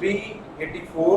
384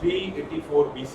384 BC।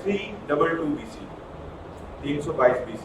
322 BC, 322 BC।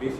BC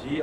GREECE,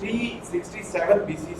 367 BC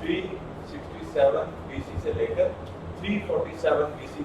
347 BC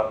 1।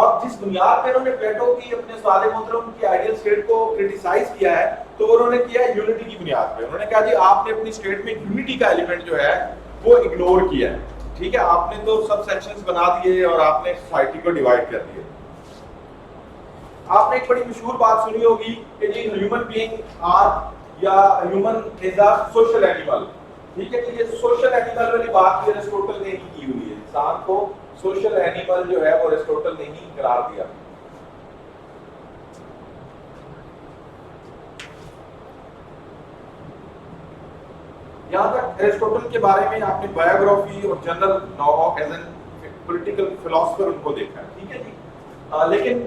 اور جس بنیاد پہ انہوں نے پلیٹو کی اپنے استاد محترم کی آئیڈیل اسٹیٹ کو کرٹیسائز کیا ہے تو انہوں نے کیا ہے یونٹی کی بنیاد پہ. انہوں نے کہا جی آپ نے اپنی اسٹیٹ میں یونٹی کا ایلیمنٹ جو ہے وہ اگنور کیا ہے. ٹھیک ہے, آپ نے تو سب سیکشنز بنا دیے اور آپ نے سوسائٹی کو ڈیوائڈ کر دیا. آپ نے ایک بڑی مشہور بات سنی ہوگی کہ جی ہیومن بینگ آر یا human is a social animal. ٹھیک ہے, کہ یہ سوشل اینیمل والی بات بھی ایرسٹوٹل نے ہی کی ہوئی ہے. انسان کو سوشل اینیمل جو ہے وہ ایرسٹوٹل نے ہی قرار دیا. یہاں تک ایرسٹوٹل کے بارے میں آپ نے بایوگرافی اور general know as an political philosopher ان کو دیکھا ہے. ٹھیک ہے جی, لیکن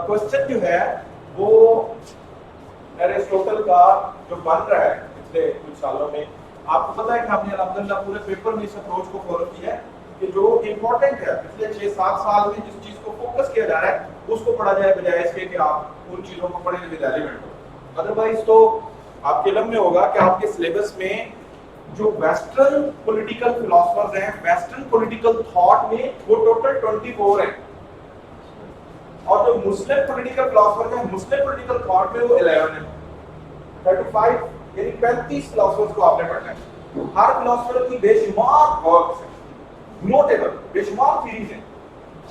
کوسچن جو ہے وہ ایرسٹوٹل کا جو بن رہا ہے پچھلے کچھ سالوں میں, آپ کو پتا ہے کہ ہم نے الحمدللہ پورے پیپر میں اس اپروچ کو فالو کیا ہے کہ جو امپورٹنٹ ہے پچھلے 6-7 سال میں جس چیز کو فوکس کیا جا رہا ہے اس کو پڑھا جائے بجائے اس کے کہ آپ ان چیزوں کو پڑھیں جو ریلیونٹ ہو. ادروائز تو آپ کے علم میں ہوگا کہ آپ کے سلیبس میں جو ویسٹرن پولیٹیکل فلاسفرز ہیں, ویسٹرن پولیٹیکل تھاٹ میں وہ ٹوٹل 24 ہیں, اور جو مسلم پولیٹیکل فلاسفر ہیں مسلم پولیٹیکل تھاٹ میں وہ 11 ہیں. 35 یعنی 35 فلاسفرز کو آپ نے پڑھنا ہے. ہر فلاسفر کی بے شمار ورکس ہیں, نوٹیبل بے شمار تھیریز ہیں.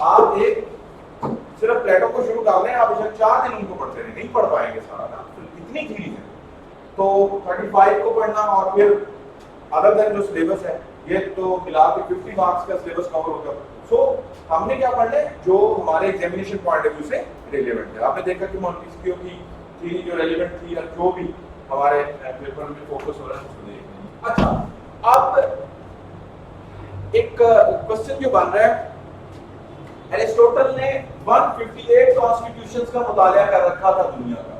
آپ ایک صرف پلیٹو کو شروع کر لیں, آپ اسے 4 دن ان کو پڑھتے رہیں, نہیں پڑھ پائیں گے سارا نا, اتنی تھیریز ہیں. تو 35 کو پڑھنا اور پھر ادر دین جو سلیبس ہے یہ تو ملا کے 50 مارکس کا سلیبس کور ہوگا. سو ہم نے کیا پڑھنا ہے جو ہمارے ایگزامینیشن پوائنٹ آف ویو سے ریلیونٹ ہے. آپ نے دیکھا کہ مونٹیسکیو کی تھیوری جو ریلیونٹ تھی یا جو بھی ہمارے پیپر میں فوکس ہو رہا ہے اس کو دیکھیں. اچھا, اب ایک کوسچن جو بن رہا ہے, ایرسٹوٹل نے 158 کانسٹیٹیوشنز کا مطالعہ کر رکھا تھا دنیا کا.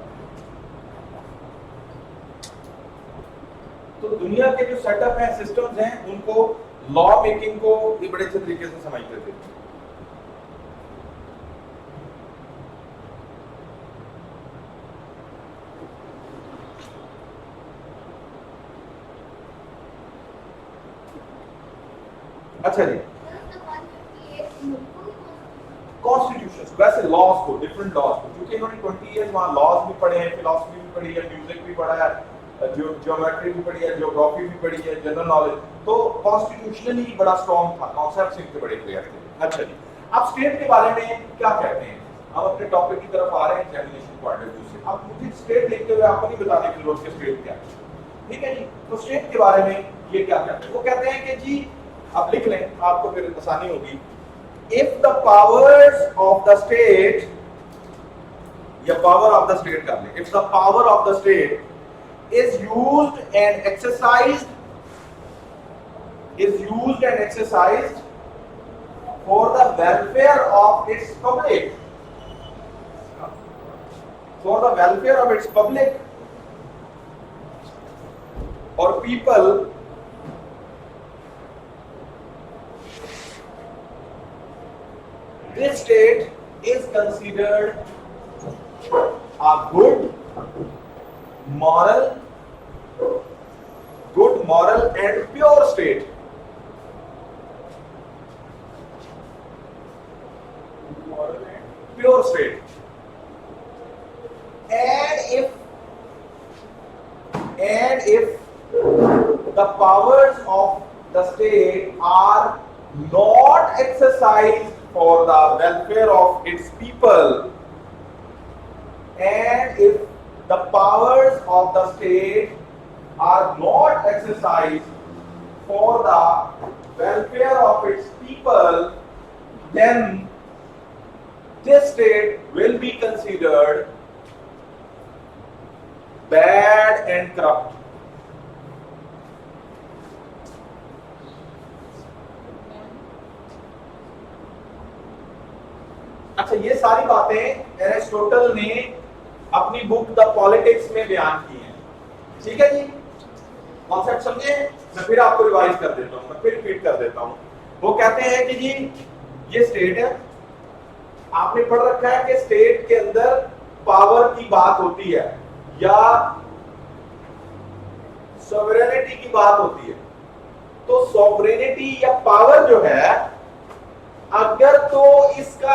تو دنیا کے جو سیٹ اپ ہیں, سسٹمز ہیں, ان کو لا میکنگ کو یہ بڑے اچھے طریقے سے سمجھتے تھے. اچھا جی, کانسٹیٹیوشنز ویسے لاز کو, ڈفرنٹ لاز کو, کیونکہ انہوں نے 20 ایئرز وہاں لاز بھی پڑھے ہیں, فلاسفی بھی پڑھی ہے, میوزک بھی پڑھا ہے, جیومیٹری بھی پڑھی ہے, جیوگرافی بھی پڑھی ہے, جنرل نالج, تو کانسٹیٹیوشنلی بڑا اسٹرانگ تھا, کانسیپٹس ان کے بڑے کلیئر تھے. اچھا جی, اب اسٹیٹ کے بارے میں کیا کہتے ہیں, ہم اپنے ٹاپک کی طرف آ رہے ہیں ایگزامینیشن پوائنٹ آف ویو سے. اب مجھے اسٹیٹ لکھتے ہوئے آپ کو نہیں بتانے کی ضرورت کہ اسٹیٹ کیا ہے. ٹھیک ہے جی, تو اسٹیٹ کے بارے میں یہ کیا کہتے ہیں, وہ کہتے ہیں کہ جی آپ لکھ لیں, آپ کو پھر آسانی ہوگی. If the powers of the state, یا power of the state کر لیں, if the power of the state is used and exercised for the welfare of its public, or people, this state is considered a good moral and pure state. Pure state. And if the powers of the state are not exercised for the welfare of its people, and if the powers of the state are not exercised for the welfare of its people, then this state will be considered bad and corrupt. اچھا یہ ساری باتیں Aristotle نے اپنی بک the politics میں بیان کی ہیں. ٹھیک ہے جی, کانسیپٹ سمجھے؟ میں پھر آپ کو ریوائز کر دیتا ہوں, میں پھر ریپیٹ کر دیتا ہوں. وہ کہتے ہیں کہ جی یہ اسٹیٹ ہے, آپ نے پڑھ رکھا ہے کہ اسٹیٹ کے اندر پاور کی بات ہوتی ہے یا سوورینٹی کی بات ہوتی ہے. تو سوورینٹی یا پاور جو ہے اگر تو اس کا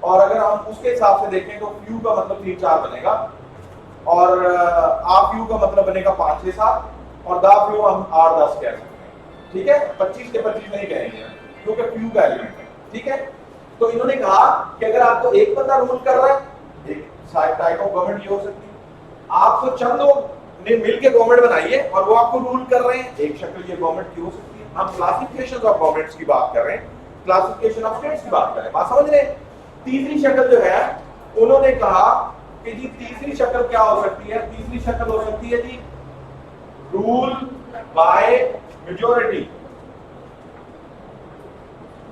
اور اگر ہم اس کے حساب سے دیکھیں تو فیو کا مطلب 3-4 بنے گا اور آ فیو کا مطلب بنے گا 5-6-7 اور دا فیو ہم 8-10 کہہ سکتے ہیں. ٹھیک ہے 25 کے 25 نہیں کہیں گے کیونکہ فیو کا ایلیمنٹ ہے. ٹھیک ہے تو انہوں نے کہا کہ اگر آپ کو ایک بندہ رول کر رہا ہے ایک ٹائپ آف گورنمنٹ یہ ہو سکتی ہے. آپ کو چند لوگ نے مل کے گورنمنٹ بنائی ہے اور وہ آپ کو رول کر رہے ہیں ایک شکل یہ گورنمنٹ کی ہو سکتی ہے. ہم کلاسیفیکیشن آف گورنمنٹس کی بات کر رہے ہیں کلاسیفیکیشن آف اسٹیٹس کی بات کر رہے ہیں. بات سمجھ رہے ہیں. تیسری شکل جو ہے انہوں نے کہا کہ جی تیسری شکل کیا ہو سکتی ہے. تیسری شکل ہو سکتی ہے جی رول بائی میجورٹی.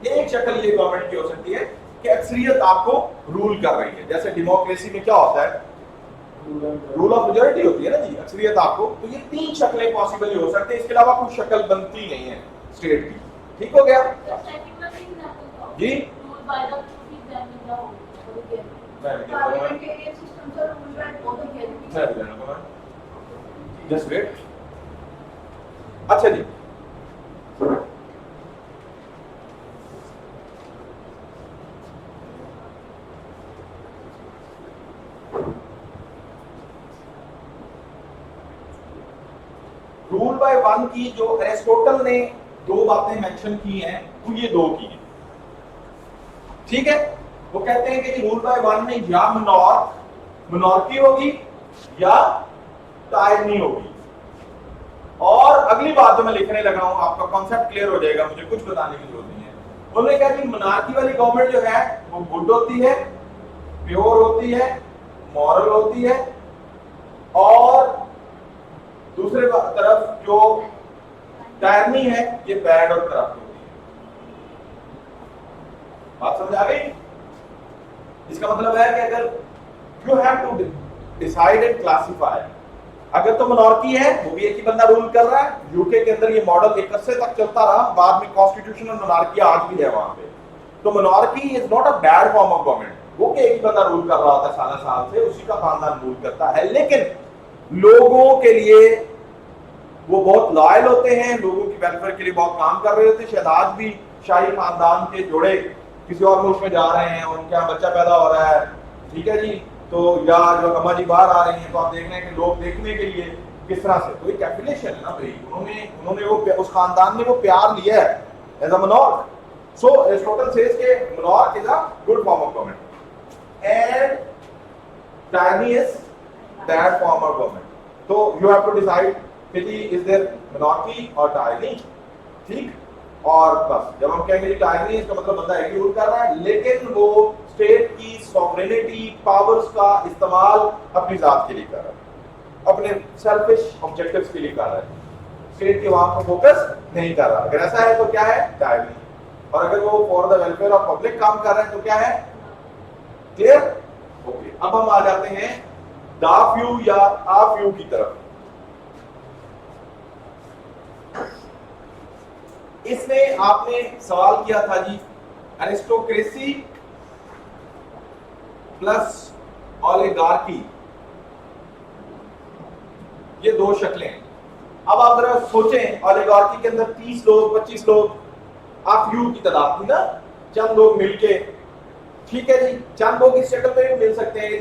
ایک شکل یہ گورنمنٹ کی ہو سکتی ہے کہ اکثریت آپ کو رول کر رہی ہے. جیسے ڈیموکریسی میں کیا ہوتا ہے رول آف میجورٹی ہوتی ہے نا جی اکثریت آپ کو. تو یہ 3 شکلیں پاسبل ہو سکتے ہیں اس کے علاوہ کوئی شکل بنتی نہیں ہے اسٹیٹ کی. ٹھیک ہو گیا جی جسٹ ویٹ. اچھا جی رول بائی ون کی جو ایرسٹوٹل نے 2 باتیں مینشن کی ہیں وہ یہ 2 کی ہیں. ٹھیک ہے وہ کہتے ہیں کہ رول بائی ون میں یا منارکی ہوگی یا ٹائرنی ہوگی. اور اگلی بات جو میں لکھنے لگا ہوں آپ کا کانسیپٹ کلیئر ہو جائے گا مجھے کچھ بتانے کی ضرورت نہیں ہے. انہوں نے کہا کہ منارکی والی گورنمنٹ جو ہے وہ گڈ ہوتی ہے پیور ہوتی ہے مورل ہوتی ہے اور دوسرے طرف جو ٹائرنی ہے یہ بیڈ اور کرپٹ ہوتی ہے. بات سمجھ آ گئی. اس کا مطلب ہے کہ اگر you have to decide and classify اگر تو منارکی ہے وہ بھی ایک ہی بندہ رول کر رہا ہے. یو کے اندر یہ ماڈل ایک عرصے تک چلتا رہا بعد میں کانسٹیٹیوشنل منارکی آج بھی ہے وہاں پہ. تو monarchy is not a bad form of government وہ کہ ایک ہی بندہ رول کر رہا ہوتا ہے سال سے اسی کا خاندان رول کرتا ہے. لیکن لوگوں کے لیے وہ بہت لائل ہوتے ہیں لوگوں کی ویلفیئر کے لیے بہت کام کر رہے ہوتے ہیں. شاید آج بھی شاہی خاندان کے جوڑے کسی اور ملک میں جا رہے ہیں ان کے یہاں بچہ پیدا ہو رہا ہے ٹھیک ہے جی تو یا جو اما جی باہر آ رہی ہیں تو آپ دیکھ رہے ہیں کہ لوگ دیکھنے کے لیے کس طرح سے تو ایک ایفیلیشن ہے نا بھائی انہوں نے وہ اس خاندان نے وہ پیار لیا ہے as a monarch. So Aristotle says کہ monarch is a good form of government and tyranny is bad form of government. تو you have to decide is there monarchy or tyranny. ٹھیک اور بس جب ہم کہیں گے tyranny اس کا مطلب بندہ ایک ہی رول کر رہا ہے لیکن وہ اسٹیٹ کی سوورینٹی پاورز کا استعمال اپنی ذات کے لیے کر رہا ہے اپنے سیلفش آبجیکٹیوز کے لیے کر رہا ہے اسٹیٹ کے عوام کو فوکس نہیں کر رہا. اگر ایسا ہے تو کیا ہے tyranny. اور اگر وہ for the welfare of public کام کر رہے ہیں تو کیا ہے کلیئر اوکے. اب ہم آ جاتے ہیں دا فیو یا آ فیو کی طرف. اس میں آپ نے سوال کیا تھا جی ایرسٹوکریسی پلس اولیگارکی یہ 2 شکلیں ہیں. اب آپ ذرا سوچیں اولیگارکی کے اندر 30 لوگ 25 لوگ آپ یو کی تعداد تھی نا چند لوگ مل کے ٹھیک ہے جی چند لوگ اس شکل میں بھی مل سکتے ہیں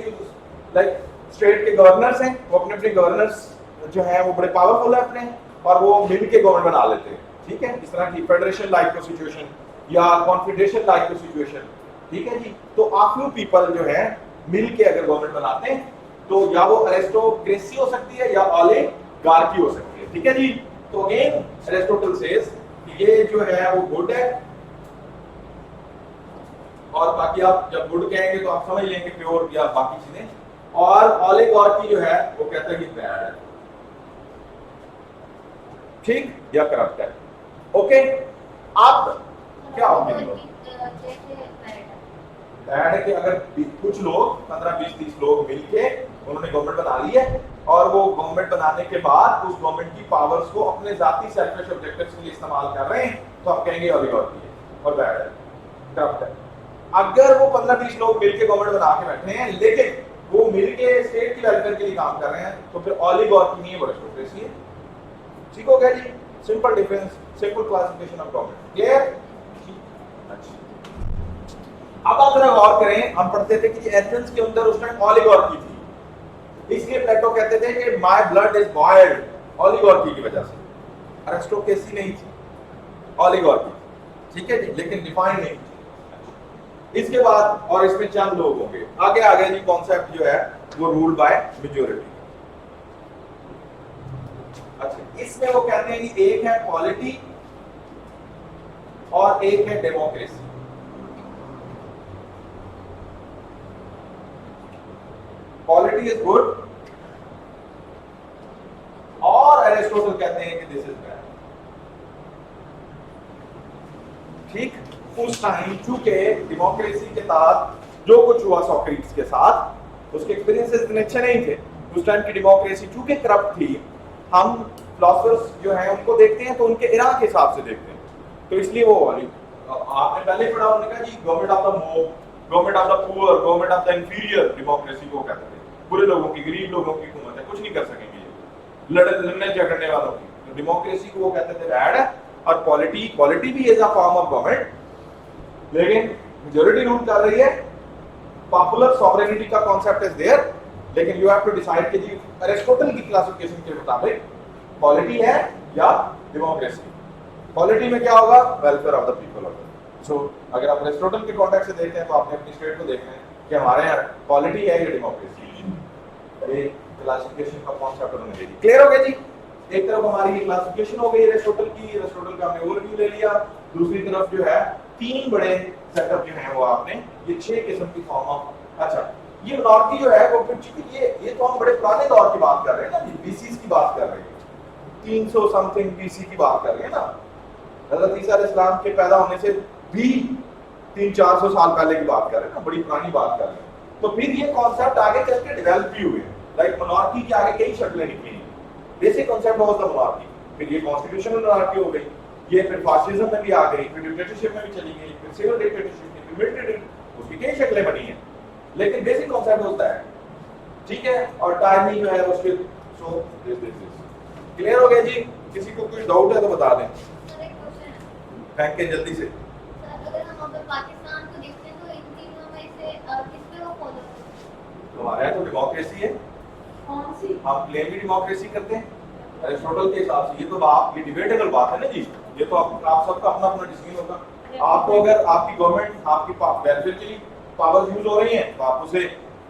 لائک اسٹیٹ کے گورنرز ہیں وہ اپنے اپنے گورنرز جو ہیں وہ بڑے پاورفل ہیں اپنے اور وہ مل کے گورنمنٹ بنا لیتے ہیں ٹھیک ہے اس طرح کی فیڈریشن لائک سچویشن یا کانفیڈریشن لائک سچویشن ٹھیک ہے جی. تو آفیو پیپل جو ہیں مل کے اگر گورنمنٹ بناتے ہیں تو یا وہ ایرسٹوکریسی ہو سکتی ہے یا اولیگارکی ہو سکتی ہے ٹھیک ہے جی. تو اگین ایرسٹوٹل سیز کہ یہ جو ہے وہ گڈ ہے اور باقی آپ جب گڈ کہیں گے تو آپ سمجھ لیں گے پیور یا باقی چیزیں. اور اولیگارکی جو ہے وہ کہتا ہے کہ بیڈ ہے ٹھیک یا کرپٹ ہے اوکے. اب کیا ہوگی بیڈ ہے کہ اگر کچھ لوگ 15-20-30 لوگ مل کے انہوں نے گورنمنٹ بنا لی ہے اور وہ گورنمنٹ بنانے کے بعد اس گورنمنٹ کی پاورز کو اپنے ذاتی سیلفش آبجیکٹیوز کے لیے استعمال کر رہے ہیں تو آپ کہیں گے اولیگارکی ہے اور بیڈ ہے کرپٹ ہے. اگر وہ 15-20 لوگ مل کے گورنمنٹ بنا کے بیٹھے ہیں لیکن وہ مل کے اسٹیٹ کی ویلفیئر کے لیے کام کر رہے ہیں تو پھر اولیگارکی نہیں ہے وہ ایرسٹوکریسی ہے. ٹھیک ہو گیا جی. Simple difference simple classification of government clear. اب ہم ذرا غور کریں, ہم پڑھتے تھے کہ ایتھنز کے اندر اس ٹائم اولیگارکی تھی, اس لیے پلیٹو کہتے تھے کہ مائی بلڈ از بوائلڈ, اولیگارکی کی وجہ سے. ارسٹوکریسی نہیں تھی, اولیگارکی, ٹھیک ہے جی, لیکن ڈیفائن نہیں تھی. اس کے بعد اور اس میں چند لوگ ہوں گے, آگے آگے جی کانسیپٹ جو ہے وہ رول بائی میجورٹی. اچھا, اس میں وہ کہتے ہیں کہ ایک ہے پالیٹی اور ایک ہے ڈیموکریسی. پالیٹی از گڈ اور ایرسٹوٹل کہتے ہیں کہ دس از بیڈ. ٹھیک, اس ٹائم چونکہ ڈیموکریسی کے تحت جو کچھ ہوا سوکریٹس کے ساتھ اس کے ایکسپیرینسز اتنے اچھے نہیں تھے. اس ٹائم کی ڈیموکریسی چونکہ کرپٹ تھی, ہم فلاسفرز جو ہیں ان کو دیکھتے ہیں تو ان کے ایرا کے حساب سے دیکھتے ہیں, تو اس لیے وہ والی آپ نے پہلے پڑھا, انہوں نے کہا جی government of the mob, government of the poor, government of the inferior democracy کو کہتے ہیں. برے لوگوں کی, غریب لوگوں کی حکومت ہے, کچھ نہیں کر سکیں گے لڑنے جھگڑنے والوں کی. ڈیموکریسی کو وہ کہتے تھے بیڈ ہے. اور پالیٹی بھی از اے فارم آف گورنمنٹ, لیکن میجورٹی رول کر رہی ہے. پاپولر سوورینٹی کا کانسیپٹ از دیئر, لیکن یو ہیو ٹو ڈیسائیڈ کہ جی ایرسٹوٹل کی کلاسیفیکیشن کے مطابق پالیٹی ہے یا ڈیموکریسی. پالیٹی میں کیا ہوگا, ویلفیئر آف دا پیپل ہوگا. سو اگر آپ ایرسٹوٹل کے کانٹیکٹ سے دیکھتے ہیں تو آپ نے اپنی اسٹیٹ کو دیکھنا ہے کہ ہمارے یہاں پالیٹی ہے یا ڈیموکریسی. یہ کلاسیفیکیشن کا کانسیپٹ انہوں نے دے دی. کلیئر ہو گیا جی. ایک طرف ہماری یہ کلاسیفیکیشن ہو گئی ایرسٹوٹل کی, ایرسٹوٹل کا ہم نے اوور ویو لے لیا. دوسری طرف جو ہے تین بڑے سیٹ اپ جو ہیں وہ آپ نے یہ 6 قسم کی فارم آف. اچھا, یہ منارکی جو ہے وہ یہ تو ہم بڑے پرانے دور کی بات کر رہے ہیں نا جی, بیسیز کی بات کر رہے ہیں, 300 سم تھنگ BC کی بات کر رہے ہیں نا. حضرت عیسیٰ علیہ السلام کے پیدا ہونے سے بھی 300-400 سال پہلے کی بات کر رہے ہیں نا, بڑی پرانی بات کر رہے ہیں. تو پھر یہ کانسیپٹ آگے چل کے ڈیولپ بھی ہوئے, لائک منارکی کی آگے کئی شکلیں نکلی. بیسک کانسیپٹ واز دا منارکی, پھر یہ کانسٹیٹیوشنل منارکی ہو گئی, یہ پھر فاشزم میں بھی آ گئی, پھر ڈکٹیٹرشپ میں بھی چلی گئی, پھر سول ڈکٹیٹرشپ میں, پھر ملٹری, اس کی کئی شکلیں بنی ہیں, لیکن بیسک کانسیپٹ ہوتا ہے. ٹھیک ہے, اور ٹائمنگ جو ہے اس کے سو کلیئر ہو گیا جی. کسی کو کوئی ڈاؤٹ ہے تو بتا دیں, پھینک کے جلدی سے. اگر ہم اگر پاکستان کو دیکھتے ہیں تو ان تینوں میں سے کس پہ وہ فالو کرتے ہیں؟ ہمارے یہاں تو ڈیموکریسی ہے. کون سی؟ ہم کلیم بھی ڈیموکریسی کرتے ہیں ایرسٹوٹل کے حساب سے. یہ تو آپ یہ ڈیبیٹیبل بات ہے نا جی, یہ تو آپ سب کا اپنا اپنا ڈیسیژن ہوگا. آپ کو اگر آپ کی گورنمنٹ آپ کی ویلفیئر کے لیے پاور یوز ہو رہی ہیں تو آپ اسے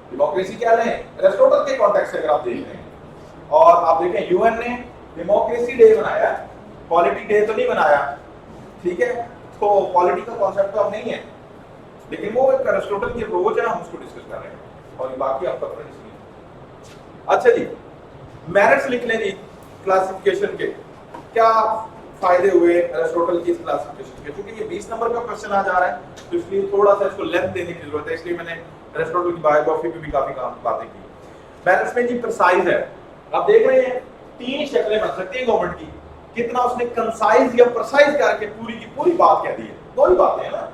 ڈیموکریسی کیا لیں ایرسٹوٹل کے کانٹیکٹ سے. اگر آپ دیکھ رہے ہیں اور آپ دیکھیں UN نے ڈیموکریسی ڈے بنایا, پالیٹی ڈے تو نہیں بنایا. ٹھیک ہے, تو پالیٹی کا کانسیپٹ تو اب نہیں ہے, لیکن وہ ایک ایرسٹوٹل کی اپروچ ہے, ہم اس کو ڈسکس کر رہے ہیں, اور باقی آپ کا اپنا ڈسکس. اچھا جی, میرٹس لکھ لیں جی کلاسیفیکیشن کے. کیا فائدے ہوئے ایرسٹوٹل کی اس کلاسیفیکیشن کے؟ کیونکہ یہ 20 نمبر کا کوسچن آ جا رہا ہے تو اس لیے تھوڑا سا اس کو لینتھ دینے کی ضرورت ہے, اس لیے میں نے ایرسٹوٹل کی بایوگرافی پہ بھی کافی باتیں کی. میرٹس میں جی پرسائز ہے. آپ دیکھ رہے ہیں 3 شکلیں بن سکتی ہیں گورنمنٹ کی. کتنا اس نے کنسائز یا پرسائز کر کے پوری کی پوری بات کہہ دی ہے. 2 ہی باتیں ہیں نا,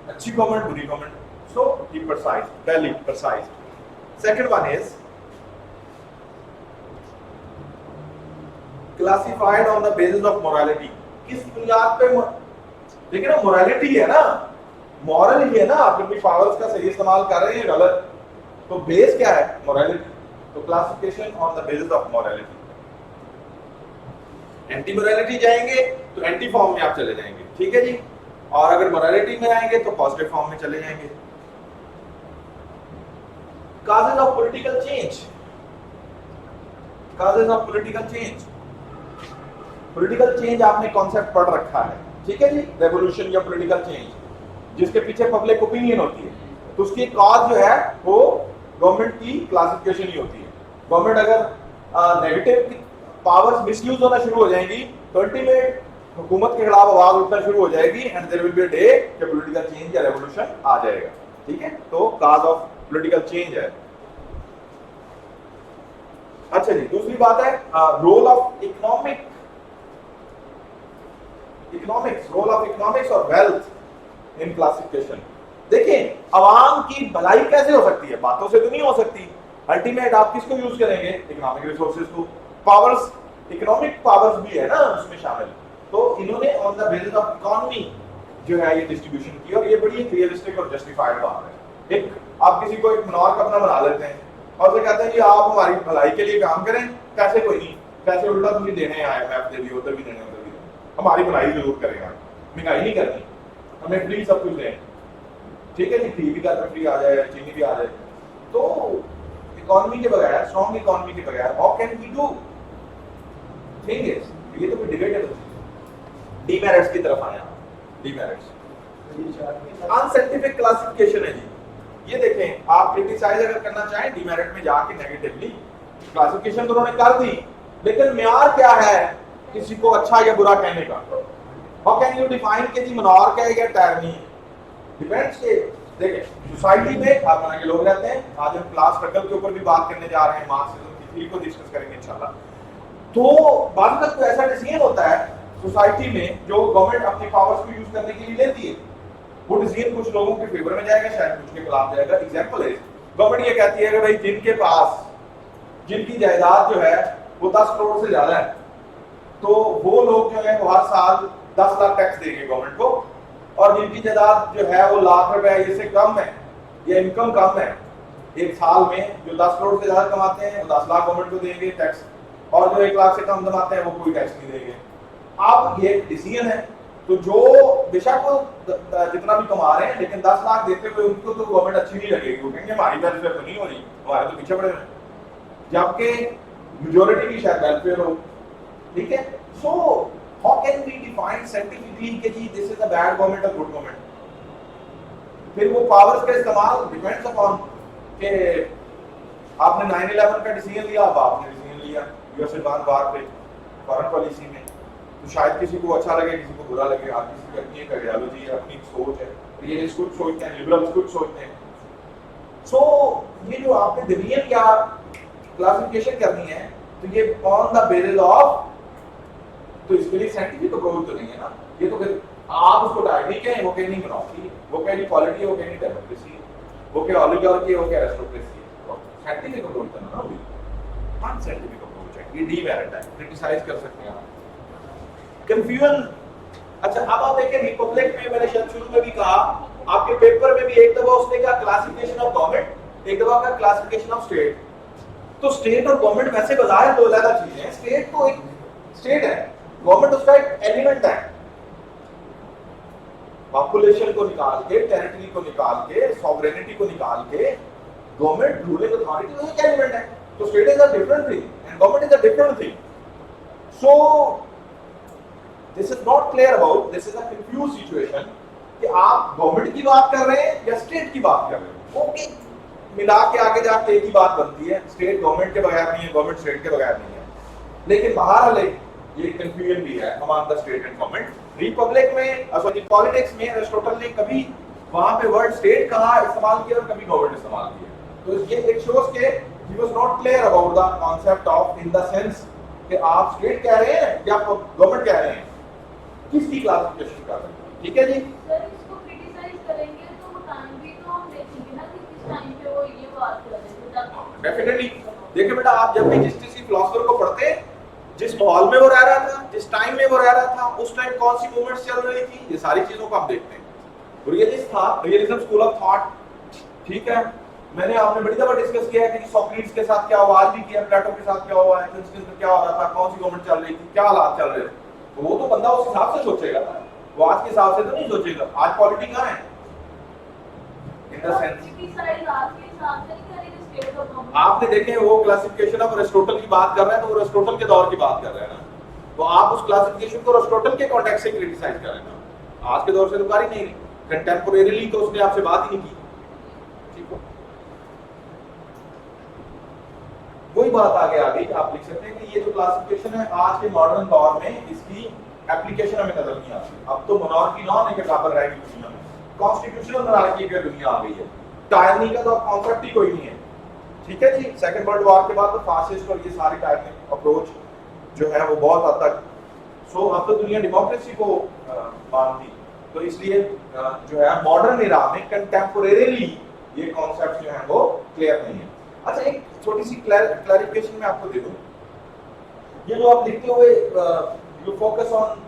اچھی گورنمنٹ, بری گورنمنٹ. سو یہ پرسائز, پہلی precise. Second one is classified on the basis of morality. کس بنیاد پہ دیکھیں نا, morality ہے نا, moral ہی ہے نا, آپ اپنی پاورز کا صحیح استعمال کر رہے ہیں غلط, تو بیس کیا ہے morality. تو classification on the basis of morality. Anti morality جائیں گے تو اینٹی فارم میں آپ چلے جائیں گے, ٹھیک ہے جی, اور اگر morality میں آئیں گے تو پازیٹیو فارم میں چلے جائیں گے. causes of political change. causes of political change. Political change آپ نے کانسیپٹ پڑھ رکھا ہے, ٹھیک ہے جی, ریولیوشن یا پولیٹیکل چینج جس کے پیچھے پبلک اوپینین ہوتی ہے, تو اس کی کاز جو ہے وہ گورنمنٹ کی کلاسیفیکیشن ہی ہوتی ہے. گورنمنٹ اگر نیگیٹو پاورز مس یوز ہونا شروع ہو جائیں گی تو الٹیمیٹ حکومت کے خلاف آواز اٹھنا شروع ہو جائے گی, and there will be a day کہ پولیٹیکل چینج یا ریولیوشن آ جائے گا. ٹھیک ہے, تو کاز آف پولیٹیکل چینج ہے. اچھا جی, دوسری بات ہے role of economics, role of economics اور wealth in classification. دیکھیں عوام کی بھلائی کیسے ہو سکتی ہے, باتوں سے تو نہیں ہو سکتی. الٹیمیٹ آپ کس کو یوز کریں گے, اکنامک ریسورسز کو. پاورز, اکنامک پاورز بھی ہے نا اس میں شامل, تو انہوں نے آن دا بیسس آف اکانومی جو ہے یہ ڈسٹریبیوشن کی, اور یہ بڑی ایک ریئلسٹک اور جسٹیفائڈ بات ہے. ایک آپ کسی کو ایک منارک اپنا بنا لیتے ہیں اور اسے کہتے ہیں جی آپ ہماری بھلائی کے لیے کام کریں, پیسے کوئی نہیں, پیسے الٹا تمہیں دینے ہیں, IMF دے بھی, ادھر بھی دینے, ادھر بھی دینے, ہماری بھلائی ضرور کرے گا, مہنگائی نہیں کرنی, ہمیں فری سب کچھ دیں, ٹھیک ہے جی, فری بھی کرتے فری آ جائے, چینی بھی آ جائے. تو اکانومی کے بغیر, اسٹرانگ اکانومی کے بغیر how can we do things, یہ تو کوئی ڈیبیٹ ہے. ڈی میرٹس کی طرف آیا, ڈی میرٹس انسائنٹیفک کلاسیفیکیشن ہے جی. یہ دیکھیں آپ کرٹیسائز اگر کرنا چاہیں ڈی میرٹ میں جا کے نیگیٹیولی, کلاسیفیکیشن تو انہوں نے کر دی, لیکن معیار کیا ہے کسی کو اچھا یا برا کہنے کا؟ ہاؤ کین یو ڈیفائن کہ جی منارک ہے یا ٹائرنی ہے؟ ڈیپینڈس کہ دیکھیں سوسائٹی میں ہر طرح کے لوگ رہتے ہیں. آج ہم کلاس اسٹرگل کے اوپر بھی بات کرنے جا رہے ہیں, مارکسزم کی تھیوری کو ڈسکس کریں گے انشاءاللہ. تو بعض وقت کوئی ایسا ڈیسیژن ہوتا ہے سوسائٹی میں جو گورنمنٹ اپنی پاورز کو یوز کرنے کے لیے لیتی ہے, وہ ڈیسیژن کچھ لوگوں کے فیور میں جائے گا, شاید کچھ کے خلاف جائے گا. ایگزامپل ہے گورنمنٹ یہ کہتی ہے کہ بھائی جن کے پاس, جن کی جائیداد جو ہے وہ 10 کروڑ سے زیادہ ہے, تو وہ لوگ جو ہیں وہ ہر سال 10 لاکھ ٹیکس دیں گے گورنمنٹ کو, اور جن کی جائیداد جو ہے وہ لاکھ روپے اس سے کم ہے یا انکم کم ہے ایک سال میں, جو 10 کروڑ سے زیادہ کماتے ہیں وہ 10 لاکھ گورنمنٹ کو دیں گے ٹیکس, اور جو 1 لاکھ سے کم کماتے ہیں وہ کوئی ٹیکس نہیں دیں گے. اب یہ ڈیسیژن ہے, تو جو بے شک وہ جتنا بھی کما رہے ہیں لیکن 10 لاکھ دیتے ہوئے ان کو تو گورنمنٹ اچھی نہیں لگے گی, وہ کہیں گے ہماری ویلفیئر تو نہیں ہو رہی, ہمارے تو پیچھے پڑے ہیں, جبکہ میجورٹی کی شاید ویلفیئر ہو. ٹھیک ہے, so how can we define scientifically کہ جی this is a bad government اور گڈ گورنمنٹ؟ پھر وہ پاورز کا استعمال ڈیپینڈس اپون کہ آپ نے 9/11 کا ڈیسیژن لیا, اب آپ نے ڈیسیژن لیا US ایران وار پہ فارن پالیسی میں, تو شاید کسی کو اچھا لگے, کسی کو برا لگے, آپ کسی کی اپنی ایک آئیڈیالوجی ہے, اپنی سوچ ہے, ریئلسٹ کچھ سوچتے ہیں, لبرلز کچھ سوچتے ہیں. سو یہ جو آپ نے ڈویژن کیا کلاسیفیکیشن کرنی ہے, تو یہ آن دا بیسس آف, تو اس کے لیے سائنٹیفک اپروچ تو نہیں ہے نا, یہ تو پھر آپ اس کو ٹائرنی کہیں, وہ کہیں نہیں بناؤ, وہ کہیں ایکوالٹی, وہ کہیں ڈیموکریسی, وہ کہیں اولیگارکی, وہ کہیں ایرسٹوکریسی. سائنٹیفک اپروچ تو نا, وہ سائنٹیفک اپروچ ہے, یہ ڈی میرٹ ہے, کرٹیسائز کر سکتے ہیں آپ. کنفیوژن. اچھا اب آپ دیکھیں ریپبلک میں, میں نے شاید شروع میں بھی کہا, آپ کے پیپر میں بھی ایک دفعہ اس نے کہا کلاسیفیکیشن آف گورنمنٹ, ایک دفعہ کہا کلاسیفیکیشن آف اسٹیٹ. تو اسٹیٹ اور گورنمنٹ ویسے بظاہر دو علیحدہ چیزیں ہیں. اسٹیٹ تو ایک اسٹیٹ ہے, گورنمنٹ اس کا ایک ایلیمنٹ ہے. پاپولیشن کو نکال کے, ٹیریٹری کو نکال کے, سوورینٹی کو نکال کے, گورنمنٹ رولنگ اتھارٹی تو ایک ایلیمنٹ ہے. تو state is a different thing and government is a different thing. So this is not clear about, this is a confused situation کہ آپ گورنمنٹ کی بات کر رہے ہیں یا اسٹیٹ کی بات کر رہے ہیں. اوکے, ملا کے آگے جا کے ایک ہی بات بنتی ہے, اسٹیٹ گورنمنٹ کے بغیر نہیں ہے, گورنمنٹ اسٹیٹ کے بغیر نہیں ہے. لیکن بہرحال یہ کنفیوژن بھی ہے among the state and government. Republic میں, سوری پالیٹکس میں ایرسٹوٹل نے کبھی وہاں پہ ورڈ اسٹیٹ کہا استعمال کیا اور کبھی گورنمنٹ استعمال کیا. تو یہ ایک شوز کہ he was not clear about the concept of in the sense کہ آپ اسٹیٹ کہہ رہے ہیں یا گورنمنٹ کہہ رہے ہیں, کس کی کلاسیفیکیشن کر رہے ہیں. ٹھیک ہے جی, سر اس کو کرٹیسائز کریں گے تو ٹائم بھی تو ہم دیکھیں گے نا کہ کس ٹائم پہ وہ یہ بات کر رہے تھے. ڈیفینیٹلی. دیکھیں بیٹا, آپ جب بھی جس کسی فلاسفر کو پڑھتے ہیں, جس ماحول میں وہ رہ رہا تھا, جس ٹائم میں وہ رہ رہا تھا, اس ٹائم کون سی موومنٹس چل رہی تھی, یہ ساری چیزوں کو آپ دیکھتے ہیں. ریئلسٹ تھا, ریئلزم اسکول آف تھاٹ. ٹھیک ہے, میں نے آپ نے بڑی دفعہ ڈسکس کیا ہے کہ سوکریٹس کے ساتھ کیا ہوا, آج بھی کیا, پلیٹو کے ساتھ کیا ہوا ہے, کنسٹنس میں کیا ہو رہا تھا, کون سی گورنمنٹ چل رہی تھی, کیا حالات چل رہے تھے. تو وہ تو بندہ اس حساب سے سوچے گا نا, وہ آج کے حساب سے تو نہیں سوچے گا. آج پالیٹی کہاں ہے ان دا سینس. آپ نے دیکھیں وہ کلاسیفیکیشن آف ایرسٹوٹل کی بات کر رہے ہیں, تو وہ ایرسٹوٹل کے دور کی بات کر رہے ہیں نا, تو آپ اس کلاسیفیکیشن کو ایرسٹوٹل کے کانٹیکسٹ سے کرٹیسائز کر رہے ہیں نا. آج کے دور سے تو کاری نہیں, کنٹمپوریریلی تو اس نے آپ سے بات ہی نہیں کی. ٹھیک ہو, وہی بات آگے آ گئی. آپ لکھ سکتے ہیں کہ یہ جو کلاسیفیکیشن ہے آج کے ماڈرن دور میں اس کی اپلیکیشن ہمیں نظر نہیں آتی. اب تو monarchy نان ہے کہ برابر رہے گی دنیا میں, کانسٹیٹیوشنل monarchy کی دنیا آ گئی ہے. ٹائرنی کا تو کانسیپٹ ہی کوئی نہیں ہے. ٹھیک ہے جی, سیکنڈ ورلڈ وار کے بعد تو فاسسٹ اور یہ ساری ٹائرنک اپروچ جو ہے وہ بہت حد تک, سو اب تو دنیا ڈیموکریسی کو مانتی, تو اس لیے جو ہے ماڈرن ایرا میں کنٹمپوریریلی یہ کانسیپٹ جو ہیں وہ کلیئر نہیں ہے. اچھا ایک چھوٹی سی کلیریفیکیشن میں آپ کو دے دوں, یہ جو آپ لکھتے ہوئے یو فوکس آن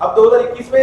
اب 2021 میں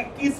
21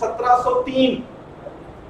1703,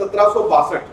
1762।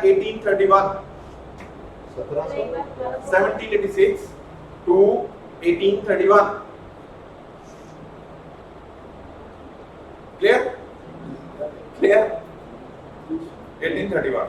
1831। 1786 to 1831. Clear? 1831.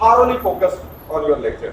thoroughly focus on your lecture.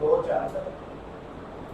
2-4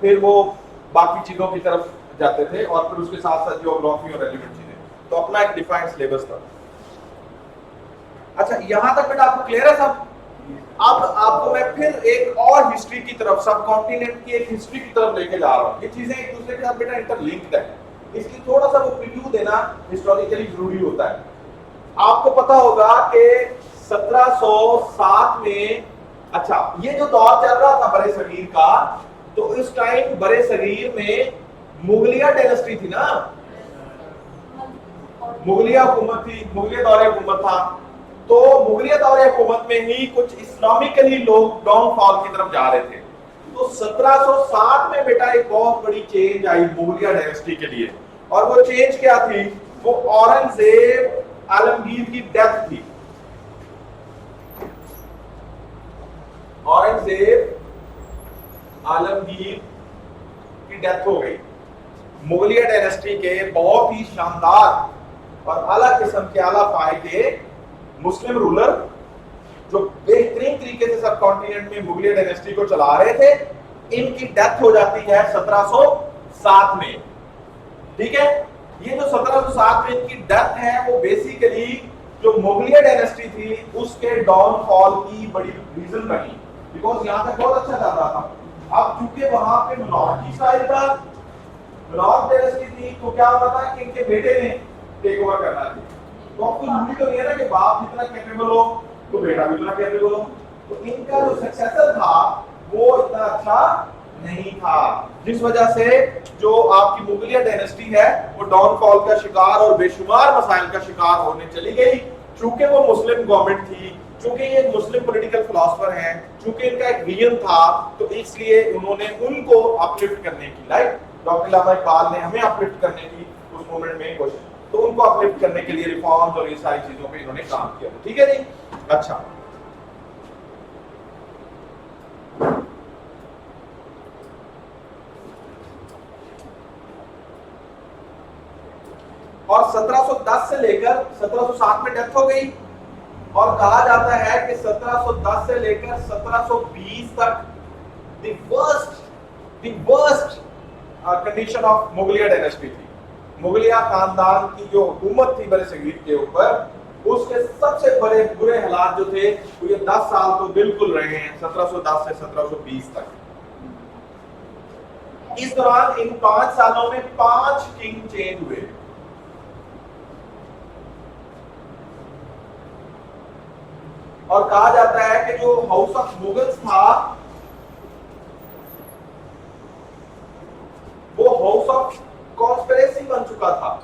پھر وہ باقی چیزوں کی طرف جاتے تھے اور پھر اس کے ساتھ ساتھ جیوگرافی اور ریلیونٹ چیزیں. تو اپنا ایک ڈیفائنڈ سلیبس تھا. اچھا یہاں تک بیٹا آپ کو کلیئر ہے سب؟ اب آپ کو میں پھر ایک اور ہسٹری کی طرف, سب کانٹیننٹ کی ایک ہسٹری کی طرف لے کے جا رہا ہوں. یہ چیزیں ایک دوسرے کے ساتھ بیٹا انٹر لنکڈ ہے, اس کی تھوڑا سا وہ پریویو دینا ہسٹوریکلی ضروری ہوتا ہے. آپ کو پتا ہوگا کہ 1707 میں, اچھا یہ جو دور چل رہا تھا برے صغیر کا, تو اس ٹائم برے صغیر میں مغلیہ ڈائنسٹی تھی نا, مغلیہ حکومت تھی, مغلیہ دور حکومت تھا. تو مغلیہ دور حکومت میں ہی کچھ اسلامکلی لوگ ڈاؤن فال کی طرف جا رہے تھے. تو 1707 میں بیٹا ایک بہت بڑی چینج آئی مغلیہ ڈائنسٹی کے لیے, اور وہ چینج کیا تھی؟ وہ اورنگزیب عالمگیر کی ڈیتھ تھی. اورنگزیب عالمگیر کی ڈیتھ ہو گئی. مغلیہ ڈائنسٹی کے بہت ہی شاندار اور اعلیٰ قسم کے اعلیٰ پائے کے مسلم رولر جو بہترین طریقے سے سب کانٹیننٹ میں مغلیہ ڈائنسٹی کو چلا رہے تھے, ان کی ڈیتھ ہو جاتی ہے 1707 میں. ٹھیک ہے, یہ جو 1707 میں ان کی ڈیتھ ہے وہ بیسیکلی جو مغلیہ ڈائنسٹی تھی اس کے ڈاؤن فال کی بڑی ریزن بنی, بیکاز یہاں تک بہت اچھا چل رہا تھا. اب چونکہ وہاں پہ منارکی اسٹائل تھا, منارک ڈائنسٹی تھی, تو کیا ہوتا تھا کہ ان کے بیٹے نے ٹیک اوور کرنا تھی. تو آپ کو ضروری تو نہیں ہے نا کہ باپ جتنا کیپیبل ہو تو بیٹا بھی اتنا کیپیبل ہو. تو ان کا جو سکسیسر تھا وہ اتنا اچھا نہیں تھا, جس وجہ سے جو آپ کی مغلیہ ڈائنسٹی ہے وہ ڈاؤن فال کا شکار اور بے شمار مسائل کا شکار ہونے چلی گئی. چونکہ وہ مسلم گورنمنٹ تھی, چونکہ یہ ایک مسلم پولیٹیکل فلاسفر ہیں, چونکہ ان کا ایک ویژن تھا, تو اس لیے انہوں نے ان کو اپلفٹ کرنے کی, لائک ڈاکٹر علامہ اقبال نے ہمیں اپلفٹ کرنے کی اس مومنٹ میں کوشش, تو ان کو اپلفٹ کرنے کے لیے ریفارمز اور یہ ساری چیزوں پہ انہوں نے کام کیا. ٹھیک ہے جی. اچھا اور 1710 سے لے کر 1707 میں ڈیتھ ہو گئی, اور کہا جاتا ہے کہ 1710 سے لے کر 1720 تک دی ورسٹ کنڈیشن آف مغلیہ ڈائنسٹی تھی. مغلیہ خاندان کی جو حکومت تھی برے صغیر کے اوپر, اس کے سب سے بڑے برے حالات جو تھے وہ یہ 10 سال تو بالکل رہے ہیں, 1710 سے 1720 تک. اس دوران ان 5 سالوں میں 5 کنگ چینج ہوئے. اور کہا جاتا ہے کہ جو ہاؤس آف مغلز تھا وہ ہاؤس آف کانسپریسی بن چکا تھا.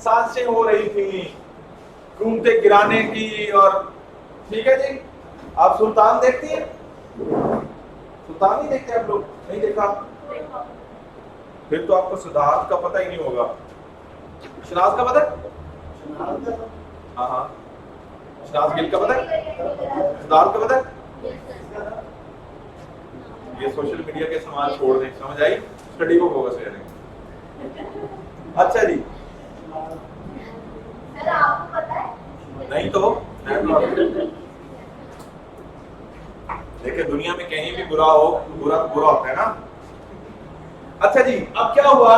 سازشیں ہو رہی تھیں حکومتیں گرانے کی, اور ٹھیک ہے جی. آپ سلطان دیکھتی ہیں؟ سلطان نہیں دیکھتے آپ لوگ؟ نہیں دیکھا؟ پھر تو آپ کو صدارت کا پتہ ہی نہیں ہوگا. شناز کا پتہ ہے؟ ہاں ہاں. شناز گل کا پتہ ہے؟ صدارت کا پتہ ہے؟ یہ سوشل میڈیا کے سامان چھوڑ دیں, سمجھ آئی؟ اسٹڈی کو فوکس کریں. اچھا جی. سر آپ کو پتہ ہے؟ نہیں تو دیکھیں دنیا میں کہیں بھی برا ہو تو برا تو برا ہوتا ہے نا. اچھا جی, اب کیا ہوا؟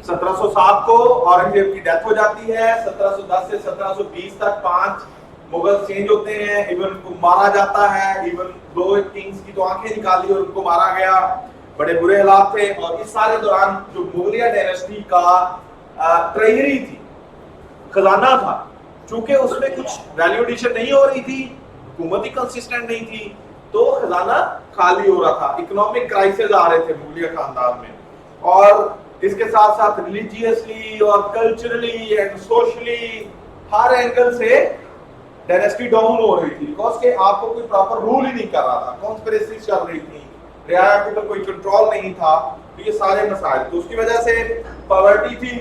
1707 کو اورنگزیب کی ڈیتھ ہو جاتی ہے. 1710 سے 1720 تک 5 مغل چینج ہوتے ہیں, ایون ان کو مارا جاتا ہے, ایون 2 کنگز کی تو آنکھیں نکالی اور ان کو مارا گیا. بڑے برے حالات تھے. اور اس سارے دوران جو مغلیہ ڈائنسٹی کا ٹریجری تھی, خزانہ تھا, چونکہ اس میں کچھ ویلیو ایڈیشن نہیں ہو رہی تھی, حکومت ہی کنسسٹنٹ نہیں تھی, تو خزانہ خالی ہو رہا تھا. اکنامک کرائسس آ رہے تھے مغلیہ خاندان میں, اور اس کے ساتھ ساتھ ریلیجیسلی اور culturally and socially Hare angle سے ڈائنسٹی ڈاؤن ہو رہی تھی, بیکاز کہ آپ کو کوئی پراپر رول ہی نہیں کر رہا تھا, کانسپریسی چل رہی تھی, رعایا کے اوپر کوئی کنٹرول نہیں تھا. تو یہ سارے مسائل, تو اس کی وجہ سے پاورٹی تھی,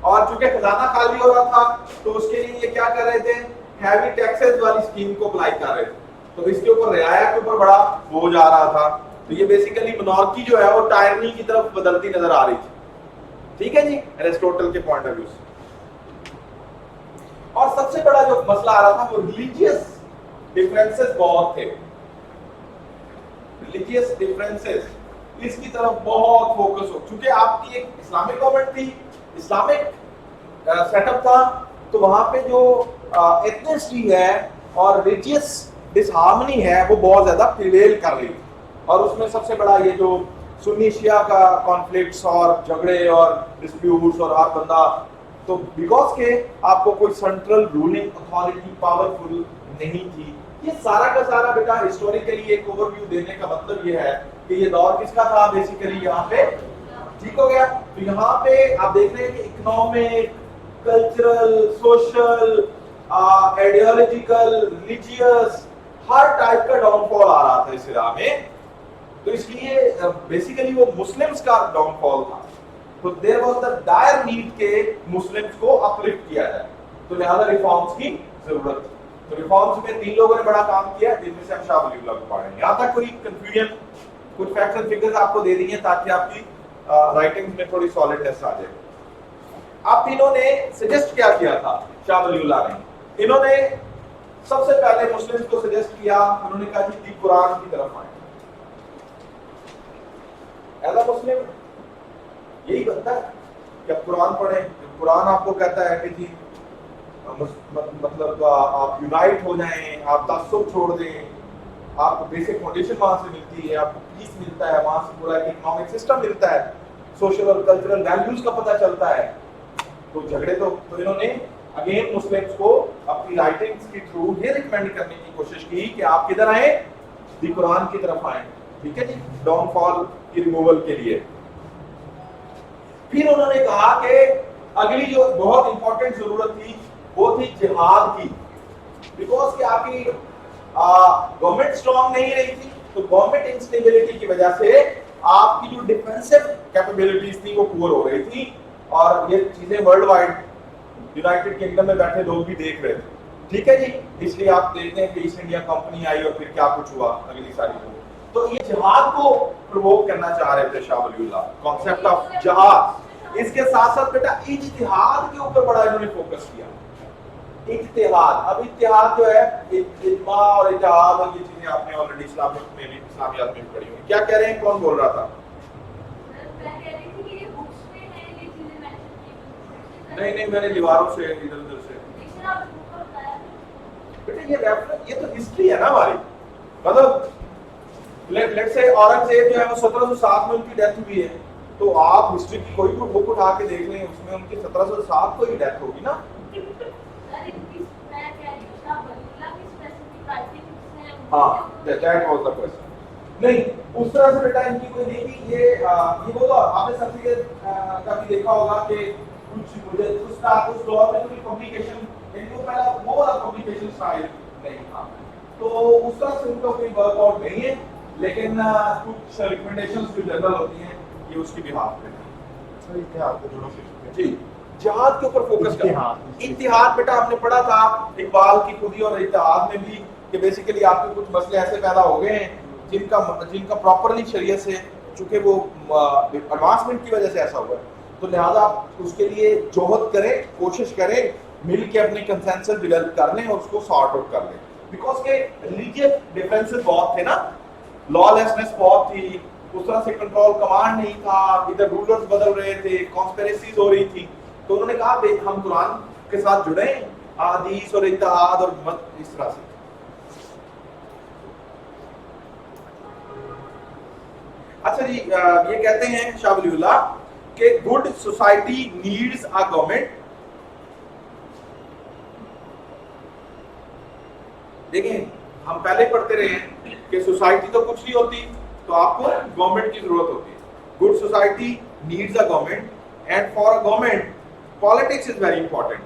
اور چونکہ خزانہ خالی ہو رہا تھا تو اس کے لیے یہ کیا کر رہے تھے, ہیوی ٹیکسز والی اسکیم کو اپلائی کر رہے تھے. تو اس کے اوپر رعایا کے اوپر بڑا بوجھ آ رہا تھا. تو یہ بیسیکلی منارکی جو ہے وہ ٹائرنی کی طرف بدلتی نظر آ رہی تھی. ٹھیک ہے جی, ایرسٹوٹل کے پوائنٹ آف ویو سے. اور سب سے بڑا جو مسئلہ آ رہا تھا وہ ریلیجیس ڈفرینسز بہت تھے. ریلیجیس ڈفرینسز اس کی طرف بہت فوکس ہو. چونکہ آپ کی ایک اسلامک گورنمنٹ تھی, اسلامک سیٹ اپ تھا, تو وہاں پہ جو ایتھنسٹی ہے اور ریلیجیس ڈسہارمنی ہے وہ بہت زیادہ پریویل کر رہی تھی. اور اس میں سب سے بڑا یہ جو سنی شیعہ کا کانفلکٹس اور جھگڑے اور ڈسپیوٹس اور ہر بندہ, تو بیکاز کہ آپ کو کوئی سینٹرل رولنگ اتھارٹی پاورفل نہیں تھی. یہ سارا کا سارا بیٹا ہسٹوریکلی ایک اوور ویو دینے کا مطلب یہ ہے کہ یہ دور کس کا تھا بیسیکلی یہاں پہ. ٹھیک ہو گیا. تو یہاں پہ آپ دیکھ رہے ہیں کہ economic, cultural, social, ideological, religious ہر ٹائپ کا ڈاؤن فال آ رہا تھا اس علاقے میں. تو اس لیے بیسیکلی وہ مسلمز کا ڈاؤن فال تھا. تو there was the dire need کہ مسلمز کو اپلفٹ کیا جائے, تو لہذا ریفارمز کی ضرورت تھی. تو ریفارمز میں 3 لوگوں نے بڑا کام کیا جن میں سے ہم شاہ ولی اللہ کو پڑھیں گے. یہاں تک کوئی کنفیوژن, کچھ فیکٹس اینڈ فگرز آپ کو دے دی ہیں تاکہ آپ کی رائٹنگ میں تھوڑی سالڈنس آ جائے. آپ تینوں نے سجیسٹ کیا تھا شاہ ولی اللہ نے؟ انہوں نے سب سے پہلے مسلمز کو سجیسٹ کیا, انہوں نے کہا کہ قرآن کی طرف آئیں. ایز اے مسلم یہی بنتا ہے کہ آپ قرآن پڑھیں. قرآن آپ کو کہتا ہے کہ جی مطلب آپ یونائٹ ہو جائیں, آپ تعصب چھوڑ دیں, آپ کو بیسک فاؤنڈیشن وہاں سے ملتی ہے, آپ کو پیس ملتا ہے, وہاں سے پورا ایک اکنامک سسٹم ملتا ہے, سوشل اور کلچرل ویلیوز کا پتہ چلتا ہے. تو جھگڑے تو انہوں نے اگین مسلمس کو اپنی رائٹنگز کے تھرو یہ ریکمینڈ کرنے کی کوشش کی کہ آپ کدھر آئیں, دی قرآن کی طرف آئیں. ٹھیک ہے جی, ڈاؤن فال کی ریموول کے لیے. پھر انہوں نے کہا کہ اگلی جو بہت امپورٹنٹ ضرورت تھی وہ تھی جہاد کی, بیکاز کہ آپ کی گورنمنٹ اسٹرانگ نہیں رہی تھی. تو گورنمنٹ انسٹیبلٹی کی وجہ سے آپ کی جو ڈیفینسو کیپیبلٹیز تھی وہ پور ہو رہی تھی, اور یہ چیزیں ورلڈ وائڈ یونائٹڈ کنگڈم میں بیٹھے لوگ بھی دیکھ رہے تھے. ٹھیک ہے جی, اس لیے آپ دیکھتے ہیں کہ ایسٹ انڈیا کمپنی آئی اور پھر کیا کچھ ہوا اگلی ساری کو. تو یہ جہاد کو پرووک کرنا چاہ رہے تھے شاہ ولی اللہ, کانسیپٹ آف جہاد. اس کے ساتھ ساتھ بیٹا اجتہاد کے اوپر بڑا انہوں نے فوکس کیا. اجتہاد, اب اجتہاد جو ہے اجماع اور اتحاد, اور یہ چیزیں آپ نے آلریڈی اسلامیات میں بھی پڑھی ہوئی. کیا کہہ رہے ہیں, کون بول رہا تھا؟ نہیں میں نے لیواروں سے ادھر ادھر سے بیٹا یہ تو ہسٹری ہے نا ہماری. مطلب لیٹ سے اورنگزیب جو ہے وہ 1707 میں ان کی ڈیتھ ہوئی ہے, تو آپ ہسٹری کی کوئی بھی بک اٹھا کے دیکھ لیں, اس میں ان کی 1707 کو ہی ڈیتھ ہوگی نا. ہاں دیٹ واز دا کوسچن. نہیں اس طرح سے بیٹا ان کی کوئی نہیں تھی. یہ وہ آپ نے سرٹیفکیٹ کا بھی دیکھا ہوگا کہ کچھ اس دور میں کوئی پبلیکیشن, ان کو پہلا وہ والا پبلیکیشن اسٹائل نہیں تھا, تو اس طرح سے ان کا کوئی ورک آؤٹ نہیں ہے. لیکن کچھ ریکمنڈیشنز جو جنرل ہوتی ہیں یہ اس کی بہاف پہ جی جہاد کے اوپر فوکس کرنا. اتحاد بیٹا ہم نے پڑھا تھا اقبال کی خودی اور اتحاد میں بھی کہ بیسیکلی آپ کے کچھ مسئلے ایسے پیدا ہو گئے ہیں جن کا پراپرلی شریعت سے, چونکہ وہ ایڈوانسمنٹ کی وجہ سے ایسا ہوا ہے, تو لہٰذا آپ اس کے لیے جوہد کریں, کوشش کریں, مل کے اپنے کنسنسس ڈیولپ کر لیں اور اس کو سارٹ آؤٹ کر لیں. بیکاز کہ ریلیجیس ڈفرینسز بہت تھے نا, لا لیسنس بہت تھی, اس طرح سے کنٹرول کمانڈ نہیں تھا, ادھر رولرز بدل رہے تھے, کانسپیریسیز ہو رہی تھی. تو انہوں نے کہا ہم قرآن کے ساتھ جڑیں, احادیث اور اتحاد اور مت اس طرح سے. اچھا جی, یہ کہتے ہیں شاہ ولی اللہ کہ good society needs a government. دیکھیں ہم پہلے پڑھتے رہے ہیں کہ سوسائٹی تو کچھ نہیں ہوتی, تو آپ کو گورنمنٹ کی ضرورت ہوتی ہے. Good society needs a government, and for a government politics is very important.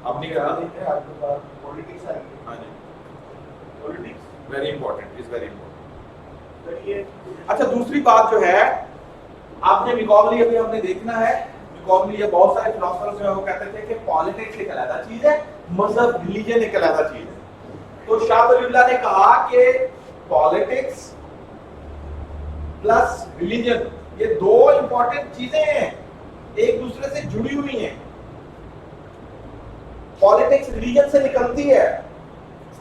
آپ نے کہا پولیٹکس ہے. ہاں جی, politics very important, is very important. اچھا دوسری بات جو ہے, آپ نے میکاولی ابھی ہم نے دیکھنا ہے, میکاولی یہ بہت سارے فلاسفرز جو ہیں وہ کہتے تھے کہ پالیٹکس ایک علیحدہ چیز ہے, مذہب ریلیجن ایک علیحدہ چیز ہے. تو شاہ ولی اللہ نے کہا کہ پالیٹکس پلس ریلیجن یہ دو امپورٹنٹ چیزیں ہیں, ایک دوسرے سے جڑی ہوئی ہیں. پالیٹکس ریلیجن سے نکلتی ہے,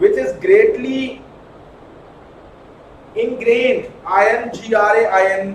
Which is greatly ingrained, INGRAINED,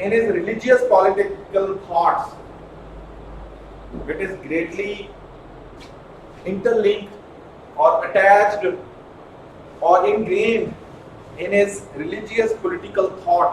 in his religious political thoughts, which is greatly interlinked or attached or ingrained in his religious political thought।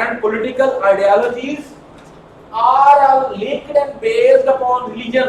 and political ideologies are linked and based upon religion,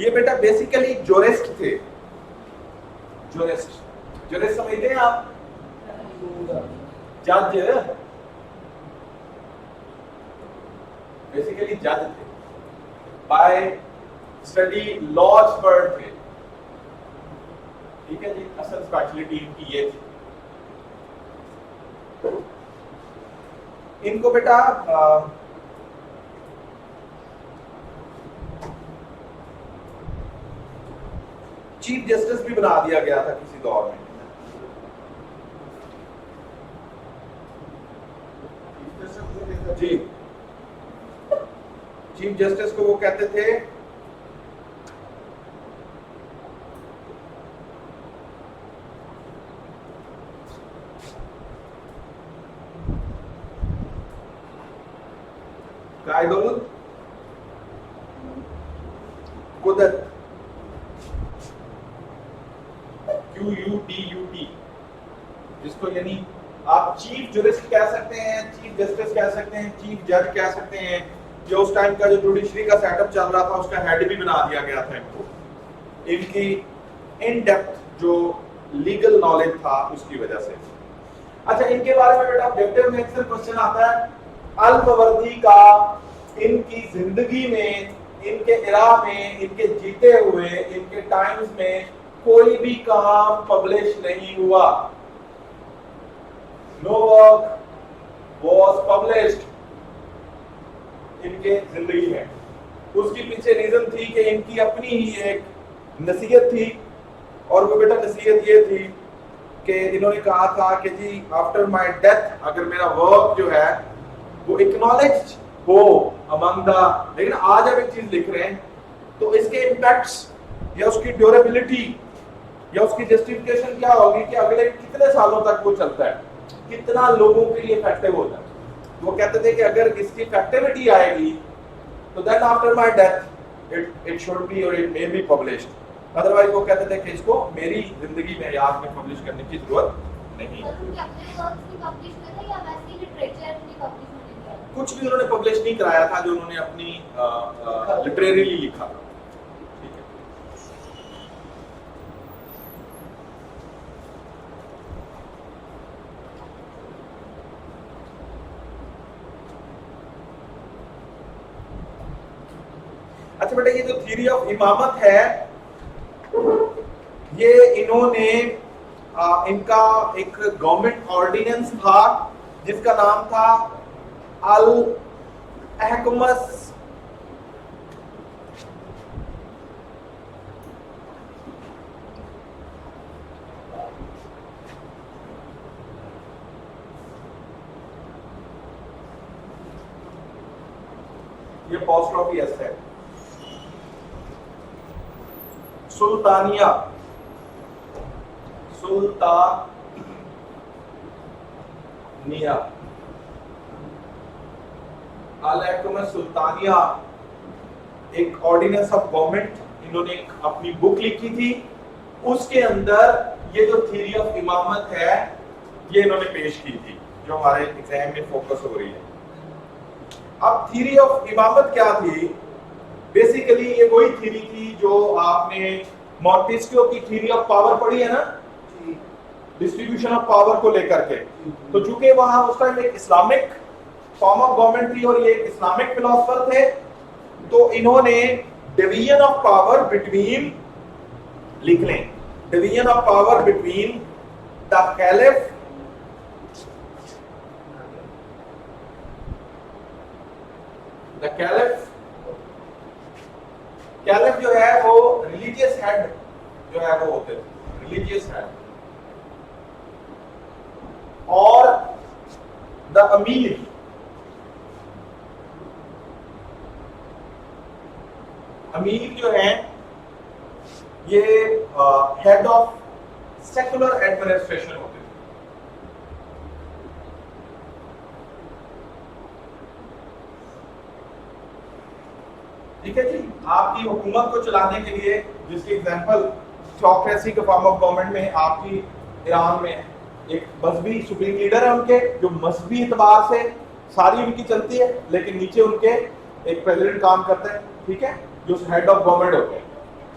یہ بیٹا basically jurist تھے. Jurist سمجھتے ہیں آپ؟ جج basically جج تھے. By study laws پڑھ تھے. ٹھیک ہے جی, اصل اسپیشلٹی ان کی یہ تھی. ان کو بیٹا چیف جسٹس بھی بنا دیا گیا تھا کسی دور میں. جی, چیف جسٹس کو وہ کہتے تھے قائد القدرت, QUDUT, جس کو یعنی آپ چیف جورسٹ کہہ سکتے ہیں, چیف جسٹس کہہ سکتے ہیں, چیف جج کہہ سکتے ہیں. جو اس ٹائم کا جو جوڈیشری کا سیٹ اپ چل رہا تھا اس کا ہیڈ بھی بنا دیا گیا تھا ان کو, ان کی ان ڈیپتھ جو لیگل نالج تھا اس کی وجہ سے. اچھا, ان کے بارے میں بیٹا آبجیکٹیو میں اکثر کوسچن آتا ہے. الماوردی کا ان کی زندگی میں, ان کے ایرا میں, ان کے جیتے ہوئے ان کے ٹائمز میں کوئی بھی کام پبلش نہیں ہوا. No work was published ان کے زندگی میں. اس کی پیچھے ریزن تھی کہ ان کی اپنی ہی ایک نصیحت تھی, اور وہ بیٹا نصیحت یہ تھی کہ انہوں نے کہا تھا کہ جی آفٹر مائی ڈیتھ اگر میرا ورک جو ہے وہ اکنالجڈ ہو امنگ دا, لیکن آج اب ایک چیز لکھ رہے ہیں تو اس کے امپیکٹس یا اس کی ڈیوریبلٹی یا اس کی جسٹیفیکیشن کیا ہوگی کہ اگلے کتنے سالوں تک وہ چلتا ہے, کتنا لوگوں کے لیے افیکٹو ہوتا ہے. وہ کہتے تھے کہ اگر اس کی افیکٹیوٹی آئے گی تو then after my death it should be or it may be published. Otherwise وہ کہتے تھے کہ اس کو میری زندگی میں یاد میں پبلش کرنے کی ضرورت نہیں. کچھ بھی انہوں نے پبلش نہیں کرایا تھا جو انہوں نے اپنی لٹریریلی لکھا. ٹھیک ہے, اچھا بیٹا یہ جو تھیوری آف امامت ہے یہ انہوں نے ان کا ایک گورنمنٹ آرڈیننس تھا جس کا نام تھا الاحکمس یہ پوسٹروفی ایس ہے سلطانیہ الاحکمہ سلطانیہ ایک آرڈیننس آف گورنمنٹ انہوں نے اپنی بک لکھی تھی. اس کے اندر یہ جو تھیوری آف امامت ہے یہ انہوں نے پیش کی تھی جو ہمارے ایگزام میں فوکس ہو رہی ہے. اب تھیوری آف امامت کیا تھی؟ بیسیکلی یہ وہی تھیوری تھی جو آپ نے مونٹیسکیو کی تھیوری آف پاور پڑھی ہے نا, ڈسٹریبیوشن آف پاور کو لے کر کے. تو چونکہ وہاں اس ٹائم ایک اسلامک فارم آف گورنمنٹ تھی اور یہ ایک اسلامک فلاسفر تھے تو انہوں نے ڈویژن آف پاور بٹوین لکھ لیں, division of power between the caliph caliph جو ہے وہ ریلیجیس ہیڈ جو ہے وہ ہوتے تھے, ریلیجیس ہیڈ, اور دا امیر جو ہیں یہ ہیڈ آف سیکولر ایڈمنسٹریشن ہوتے تھے. ٹھیک ہے جی, آپ کی حکومت کو چلانے کے لیے جس کی ایگزامپل تھیوکریسی کے فارم آف گورنمنٹ میں آپ کی ایران میں ایک مذہبی سپریم لیڈر ہے ان کے جو مذہبی اعتبار سے ساری ان کی چلتی ہے, لیکن نیچے ان کے ایک پریزیڈنٹ کام کرتا ہے, ٹھیک ہے, جو ہیڈ آف گورنمنٹ ہوتے ہیں.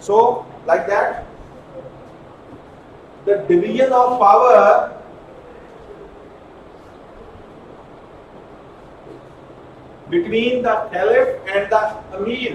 So like that, the division of power between the caliph and the amir.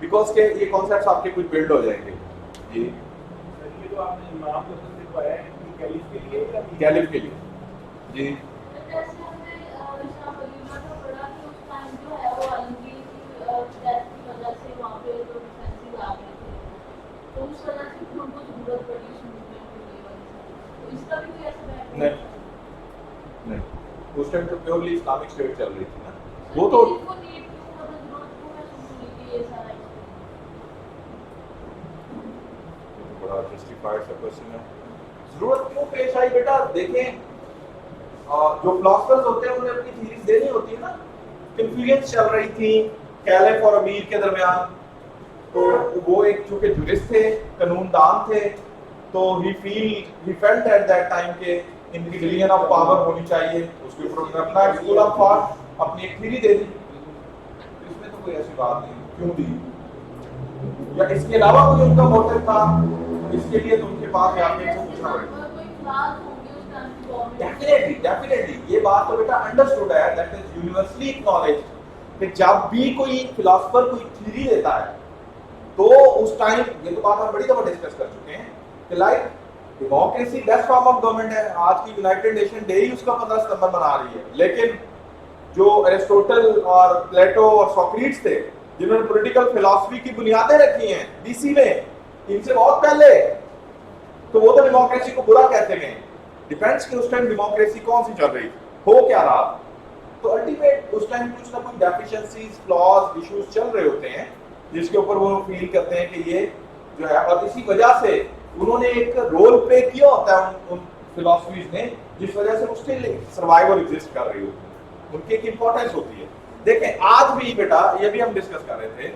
Because کہ یہ کانسیپٹس آپ کے کچھ بلڈ ہو جائیں گے. جی یہ تو آپ نے امام کو سکھایا ہے کیلف کے لیے یا کیلف کے لیے. جی جیسے ہم نے شاہ ولیمہ کا پڑھا کہ اس ٹائم جو ہے وہ عالمگیر کی ڈیتھ کی وجہ سے وہاں پہ جو ڈیفینسز آ گئے تھے تو اس وجہ سے پھر ان کو ضرورت پڑی اس موومنٹ کو لے کر. تو اس کا بھی کوئی ایسا بیک نہیں نہیں اس ٹائم تو پیورلی اسلامک اسٹیٹ چل رہی تھی نا. وہ تو بڑا جسٹیفائڈ سا کوسچن ہے. ضرورت کیوں پیش آئی بیٹا؟ دیکھیں جو فلاسفرز ہوتے ہیں انہیں اپنی تھیریز دینی ہوتی ہے نا. کنفیوژن چل رہی تھی کیلف اور امیر کے درمیان. تو وہ ایک چونکہ جورسٹ تھے قانون دان تھے تو he felt at that time کہ ان کی ڈویژن آف پاور ہونی چاہیے. اس کے اوپر انہوں نے اپنا اسکول آف تھاٹ اپنی ایک تھیری دے دی. اس میں تو کوئی ایسی بات نہیں کیوں دی یا اس کے علاوہ کوئی ان کا موٹیو تھا اس کے لیے تو ان کے پاس جا کے پوچھنا پڑے گا. ڈیفینیٹلی یہ بات تو بیٹا انڈرسٹوڈ ہے دیٹ از یونیورسلی اکنالجڈ کہ جب بھی کوئی فلاسفر کوئی تھیوری دیتا ہے تو اس ٹائم یہ تو بات ہم بڑی دفعہ ڈسکس کر چکے ہیں کہ like democracy best form of government ہے. آج کی یونائٹڈ نیشن ڈے ہی اس کا 15 ستمبر منا رہی ہے. لیکن جو ایرسٹوٹل اور پلیٹو اور سوکریٹس تھے جنہوں نے پولیٹیکل فلسفی کی بنیادیں رکھی ہیں BC میں ان سے بہت پہلے تو وہ تو ڈیموکریسی کو برا کہتے ہیں. ڈیپینڈس کہ اس ٹائم ڈیموکریسی کون سی چل رہی تھی ہو کیا رہا. تو الٹیمیٹ اس ٹائم کچھ نہ کچھ ڈیفیشنسیز فلاز ایشوز چل رہے ہوتے ہیں جس کے اوپر وہ فیل کرتے ہیں کہ یہ جو ہے اور اسی وجہ سے انہوں نے ایک رول پلے کیا ہوتا ہے ان فلسفیز نے جس وجہ سے اس کے سروائیول ایگزسٹ کر رہی ہوتی ہے. ان کی ایک امپورٹنس ہوتی ہے. دیکھیں آج بھی بیٹا یہ بھی ہم ڈسکس کر رہے تھے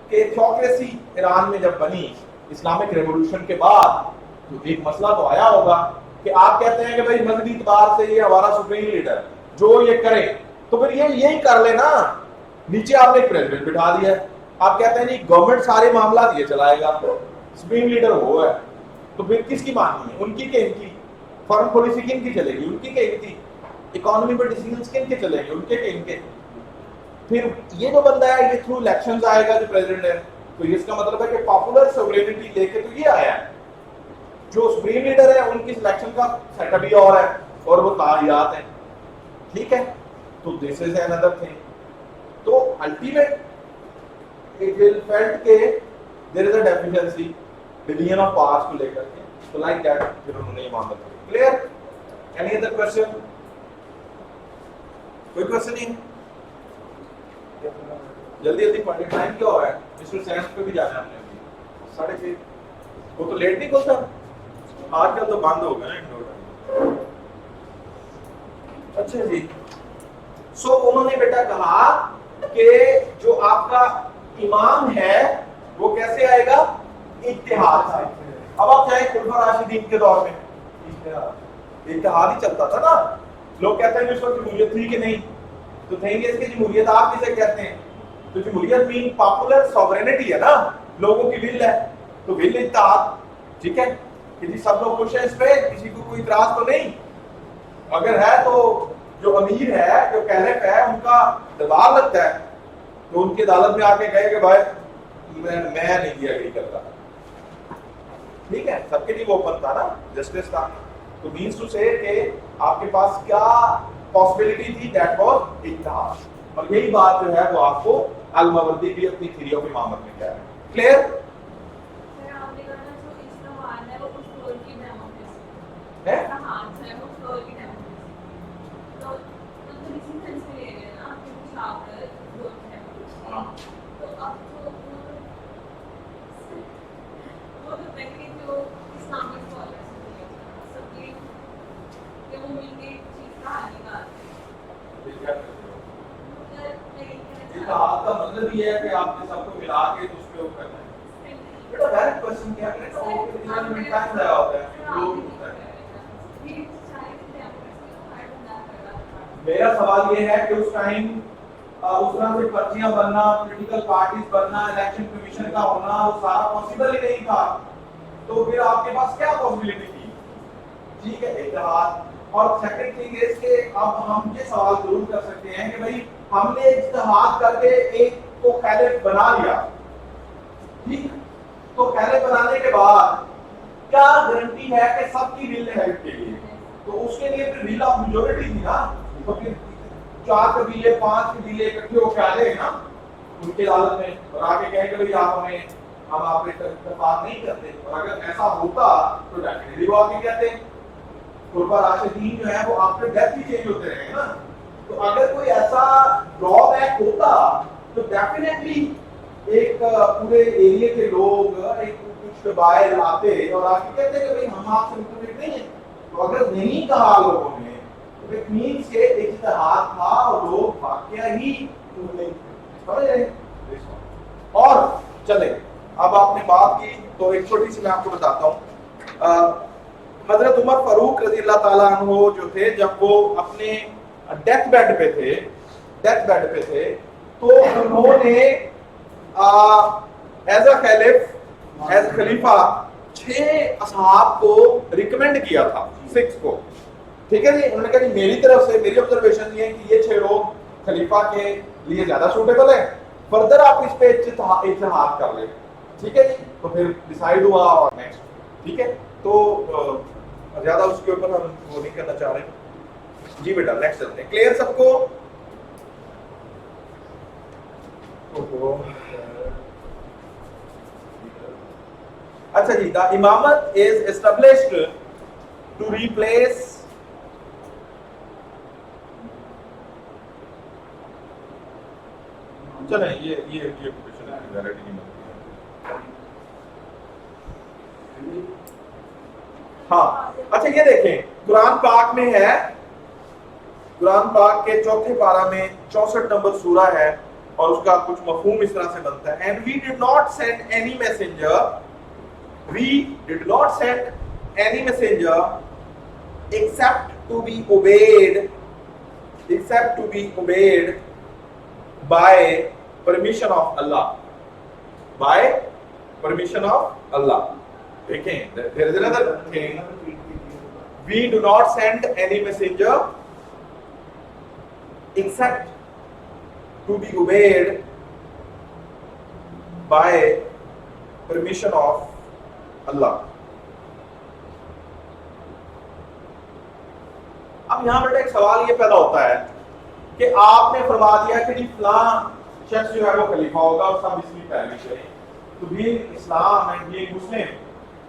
کہ تھیوکریسی ایران میں جب بنی اسلامک ریولوشن کے بعد تو ایک مسئلہ تو آیا ہوگا کہ آپ کہتے ہیں کہ بھائی مذہبی اعتبار سے یہ ہمارا سپریم لیڈر جو یہ کرے تو پھر یہی کر لے نا. نیچے آپ نے ایک پریزیڈنٹ بٹھا دیا آپ کہتے ہیں نہیں گورنمنٹ سارے معاملات یہ چلائے گا سپریم لیڈر وہ ہے تو پھر کس کی ماننی ہے؟ ان کی کہ ان کی؟ فارن پالیسی کن کی چلے گی؟ ان کی کہ ان کی؟ اکانومی پر ڈیسیژنز کن کے چلیں گے؟ ان کے کہ ان کے؟ پھر یہ جو بندہ ہے یہ تھرو الیکشنز آئے گا جو پریزیڈنٹ ہے تو اس کا مطلب ہے کہ پاپولر سوورینٹی لے کے تو یہ آیا ہے. جو سپریم لیڈر ہے ان کی سلیکشن کا سیٹ اپ ہی اور ہے اور وہ تعینات ہیں. ٹھیک ہے تو دس از another thing. تو الٹیمیٹ it will felt کہ there is a deficiency division of powers کو لے کر کے تو like that پھر انہوں نے یہ معاملہ کیا. clear? any other question? کوئی question نہیں؟ جلدی پڑھیں ٹائم کیا ہو رہا ہے؟ مسٹر سائنس پہ بھی جانا ہے ہم نے 6:30. وہ تو لیٹ نہیں کھلتا آج کل تو بند ہو گیا نا انڈور. اچھا جی سو انہوں نے بیٹا کہا کہ جو آپ کا امام ہے وہ کیسے آئے گا؟ اتحاد سے. اب آپ چاہیں خلفاء راشدین کے دور میں اتحاد ہی چلتا تھا نا. لوگ کہتے ہیں اس وقت جمہوریت تھی کہ نہیں تو کہیں گے اس کی جمہوریت آپ کسے کہتے ہیں؟ تو جمہوریت مین پاپولر سوورینٹی ہے نا لوگوں کی ول ہے تو ول اتحاد. ٹھیک ہے کہ جی سب لوگ خوش ہیں اس پہ کسی کو کوئی اعتراض تو نہیں. اگر ہے تو جو امیر ہے جو کیلف ہے ان کا دباؤ لگتا ہے تو ان کی عدالت میں آ کے کہے کہ بھائی میں نہیں دیا اگری کرتا. ٹھیک ہے سب کے لیے وہ اوپن تھا نا جسٹس تھا. تو مینس ٹو سے کہ آپ کے پاس کیا پاسبلٹی تھی دیٹ واز اتحاد. اور یہی بات جو ہے وہ آپ کو الماوردی بھی اپنی تھیری آف امامت میں کہہ رہے ہیں. کلیئر؟ اتحاد کا مطلب یہ ہے کہ آپ نے سب کو ملا کے اس پہ کرنا ہے. بیٹا ڈائریکٹ کوسچن کیا کریں تو وہ ٹائم ضائع ہوتا ہے. میرا سوال یہ ہے کہ اس ٹائم اس طرح سے پرچیاں بننا پولیٹیکل پارٹیز بننا الیکشن کمیشن کا ہونا وہ سارا پاسبل ہی نہیں تھا تو پھر آپ کے پاس کیا پاسبلٹی تھی؟ ٹھیک ہے اتحاد. اور سیکنڈ تھنگ ہے کہ اب ہم یہ سوال ضرور کر سکتے ہیں کہ بھائی ہم نے اجتہاد کر کے ایک کو خلیف بنا لیا, ٹھیک, تو خلیف بنانے کے بعد کیا گارنٹی ہے کہ سب کی ول ہے کے لیے؟ تو اس کے لیے پھر ول آف میجورٹی تھی نا, تو پھر 4 قبیلے 5 قبیلے اکٹھے ہو کے آ جائے نا ان کی عدالت میں اور آ کے کہیں کہ بھائی آپ ہمیں, ہم آپ سے اتفاق نہیں کرتے, اور اگر ایسا ہوتا تو ڈیفینیٹلی وہ آگے کہتے خلفاء راشدین جو ہیں وہ آفٹر ڈیتھ بھی چینج ہوتے رہے نا, تو اگر کوئی ایسا ڈرا بیک ہوتا تو ڈیفینیٹلی ایک پورے ایریا کے لوگ ایک کچھ قبائل آتے اور آ کے کہتے کہ بھائی ہم آپ سے متفق نہیں ہیں. تو اگر نہیں کہا لوگوں نے تو اٹ مینس کہ اجتہاد تھا اور لوگ واقعہ ہی سمجھ رہے. اور چلے اب آپ نے بات کی تو ایک چھوٹی سی میں آپ کو بتاتا ہوں. حضرت عمر فاروق رضی اللہ تعالیٰ عنہ جو تھے جب وہ اپنے ڈیتھ بیڈ پہ تھے تو انہوں نے ایز اے خلیف ایز خلیفہ 6 اصحاب کو ریکمینڈ کیا تھا, 6 کو, ٹھیک ہے جی. انہوں نے کہا جی میری طرف سے میری آبزرویشن یہ ہے کہ یہ 6 لوگ خلیفہ کے لیے زیادہ سوٹیبل ہیں, فردر آپ اس پہ اجتہاد کر لیں, ٹھیک ہے جی. تو پھر ڈیسائیڈ ہوا اور نیکسٹ, ٹھیک ہے. تو زیادہ اس کے اوپر ہم وہ نہیں کرنا چاہ رہے جی بیٹا. نیکسٹ چلتے ہیں. کلیئر سب کو؟ اچھا جی. دا امامت از اسٹیبلشڈ ٹو ریپلیس چلیں یہ کوشچن ہے ویرائٹی نہیں بنتی ہے. ہاں اچھا یہ دیکھیں قرآن پاک میں ہے, قرآن پاک کے 4 پارہ میں 64 نمبر سورہ ہے اور اس کا کچھ مفہوم اس طرح سے بنتا ہے. And we did not send any messenger, we did not send any messenger except to be obeyed by permission of Allah. By permission of Allah. دیکھیں there is another thing. We do not send any messenger except to be obeyed by permission of Allah. اب یہاں بیٹا ایک سوال یہ پیدا ہوتا ہے کہ آپ نے فرما دیا کہ جی فلاں شخص جو ہے وہ خلیفہ ہوگا اور سب اس کی پیروی کریں, تو بھی اسلام ہے یہ مسلم,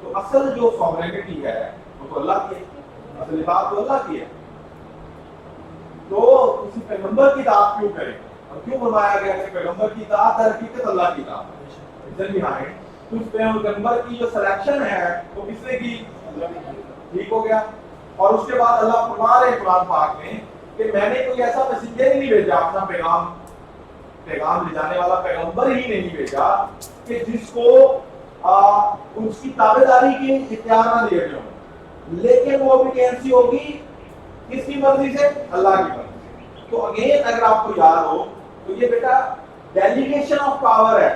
تو اصل جو سوورینٹی ہے وہ تو اللہ کی ہے, اصل بات تو اللہ کی ہے. تو کسی پیغمبر کی اطاعت کیوں کریں, اور کیوں فرمایا گیا کہ پیغمبر کی اطاعت در حقیقت اللہ کی اطاعت ہے. تو اس پیغمبر کی جو سلیکشن ہے وہ کس نے کی؟ ٹھیک ہو گیا. اور اس کے بعد اللہ فرما رہے قرآن پاک میں کہ میں نے کوئی ایسا میسنجر ہی نہیں بھیجا, اپنا پیغام لے جانے والا پیغمبر ہی نہیں بھیجا کہ جس کو اس کی تابعداری کے اختیار نہ دیے گئے ہوں, لیکن وہ اوبیڈینسی ہوگی کس کی مرضی سے؟ اللہ کی مرضی سے. تو اگین اگر آپ کو یاد ہو تو یہ بیٹا ڈیلیگیشن آف پاور ہے.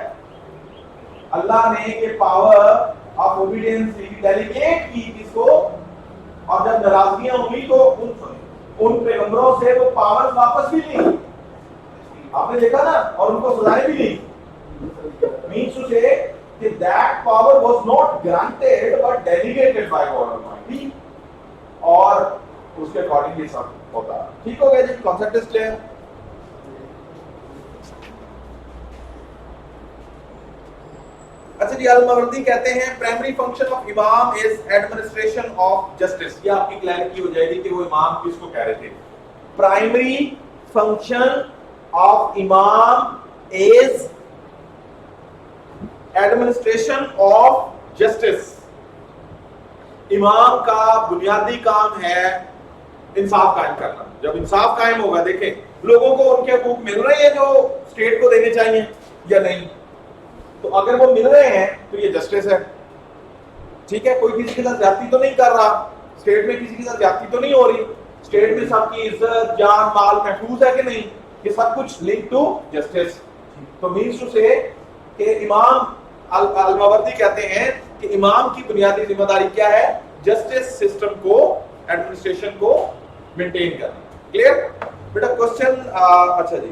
اللہ نے یہ پاور آف اوبیڈینسی ڈیلیگیٹ کی کس کو, اور جب ناراضگیاں ہوئی تو ان پیغمبروں سے وہ پاور واپس بھی نہیں, آپ نے دیکھا نا, اور ان کو سزائیں بھی نہیں. means to say that that power was not granted but delegated by God Almighty, اور اس کے اکارڈنگلی سب ہوتا ہے. ٹھیک ہو گیا جی, کانسیپٹ از کلیئر. اچھا جی, الماوردی کہتے ہیں پرائمری فنکشن آف امام از ایڈمنسٹریشن آف جسٹس. یہ آپ کی کلیئرٹی ہو جائے گی کہ وہ امام کس کو کہہ رہے تھے. پرائمری فنکشن آف امام از ایڈمنسٹریشن آف جسٹس. امام کا بنیادی کام ہے انصاف قائم کرنا. جب انصاف قائم ہوگا, دیکھیں لوگوں کو ان کے حقوق مل رہے ہیں جو اسٹیٹ کو دینے چاہیے یا نہیں, تو اگر وہ مل رہے ہیں تو یہ جسٹس ہے. ٹھیک ہے, کوئی کسی کے ساتھ زیادتی تو نہیں کر رہا, اسٹیٹ میں کسی کے ساتھ زیادتی تو نہیں ہو رہی, اسٹیٹ میں سب کی عزت جان مال محفوظ ہے کہ نہیں, یہ سب کچھ لنک ٹو جسٹس. تو مینس ٹو سے کہ امام الماوردی کہتے ہیں کہ امام کی بنیادی ذمہ داری کیا ہے؟ جسٹس سسٹم کو, ایڈمنسٹریشن کو مینٹین کرنا. کلیئر بیٹا؟ کوسچن اچھا جی,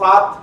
7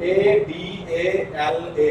ADALA,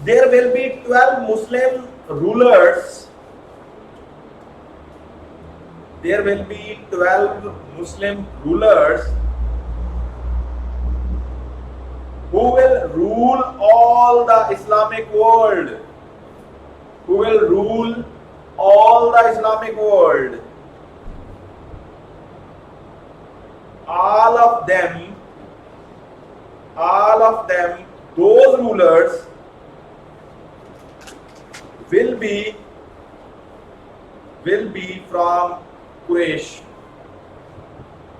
There will be 12 Muslim rulers. There will be 12 Muslim rulers who will rule all the Islamic world. Who will rule all the Islamic world. All of them, those rulers will be from Quraysh.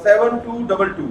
7222।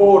4,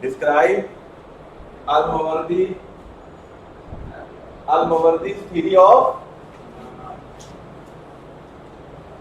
Describe Al-Mawardi's theory of,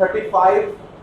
35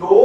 2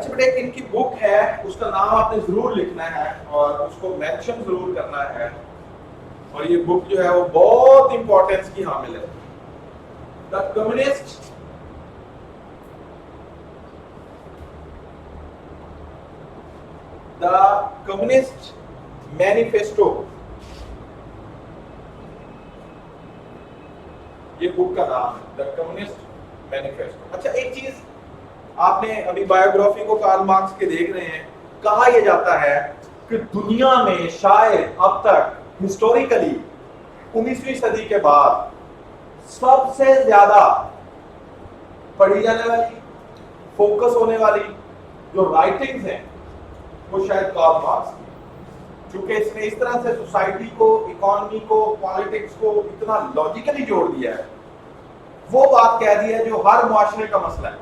اچھا بیٹا ان کی بک ہے, اس کا نام آپ نے ضرور لکھنا ہے اور اس کو مینشن ضرور کرنا ہے, اور یہ بک جو ہے وہ بہت امپورٹنس کی حامل ہے. دا کمیونسٹ مینیفیسٹو, یہ بک کا نام ہے, دا کمیونسٹ مینیفیسٹو. اچھا ایک چیز آپ نے ابھی بایوگرافی کو کارل مارکس کے دیکھ رہے ہیں, کہا یہ جاتا ہے کہ دنیا میں شاید اب تک ہسٹوریکلی 19ویں صدی کے بعد سب سے زیادہ پڑھی جانے والی, فوکس ہونے والی جو رائٹنگز ہیں وہ شاید کارل مارکس کی, چونکہ اس نے اس طرح سے سوسائٹی کو, اکانومی کو, پالیٹکس کو اتنا لاجیکلی جوڑ دیا ہے, وہ بات کہہ دی ہے جو ہر معاشرے کا مسئلہ ہے,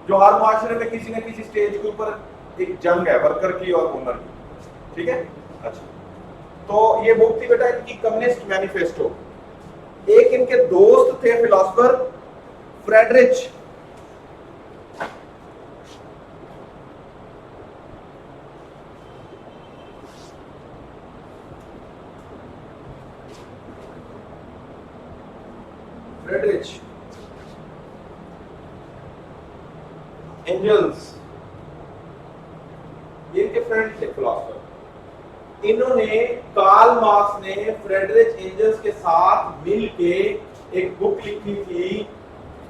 جو ہر معاشرے میں کسی نہ کسی سٹیج کے اوپر ایک جنگ ہے ورکر کی اور اونر کی. ٹھیک ہے, اچھا تو یہ بک تھی بیٹا ان کی کمیونسٹ مینیفیسٹو. ایک ان کے دوست تھے فلاسفر فریڈرچ, اینجلز, یہ کے فرینڈ تھے فلاسفر. انہوں نے کارل مارکس نے فریڈرچ اینجلز کے ساتھ مل کے ایک بک لکھی تھی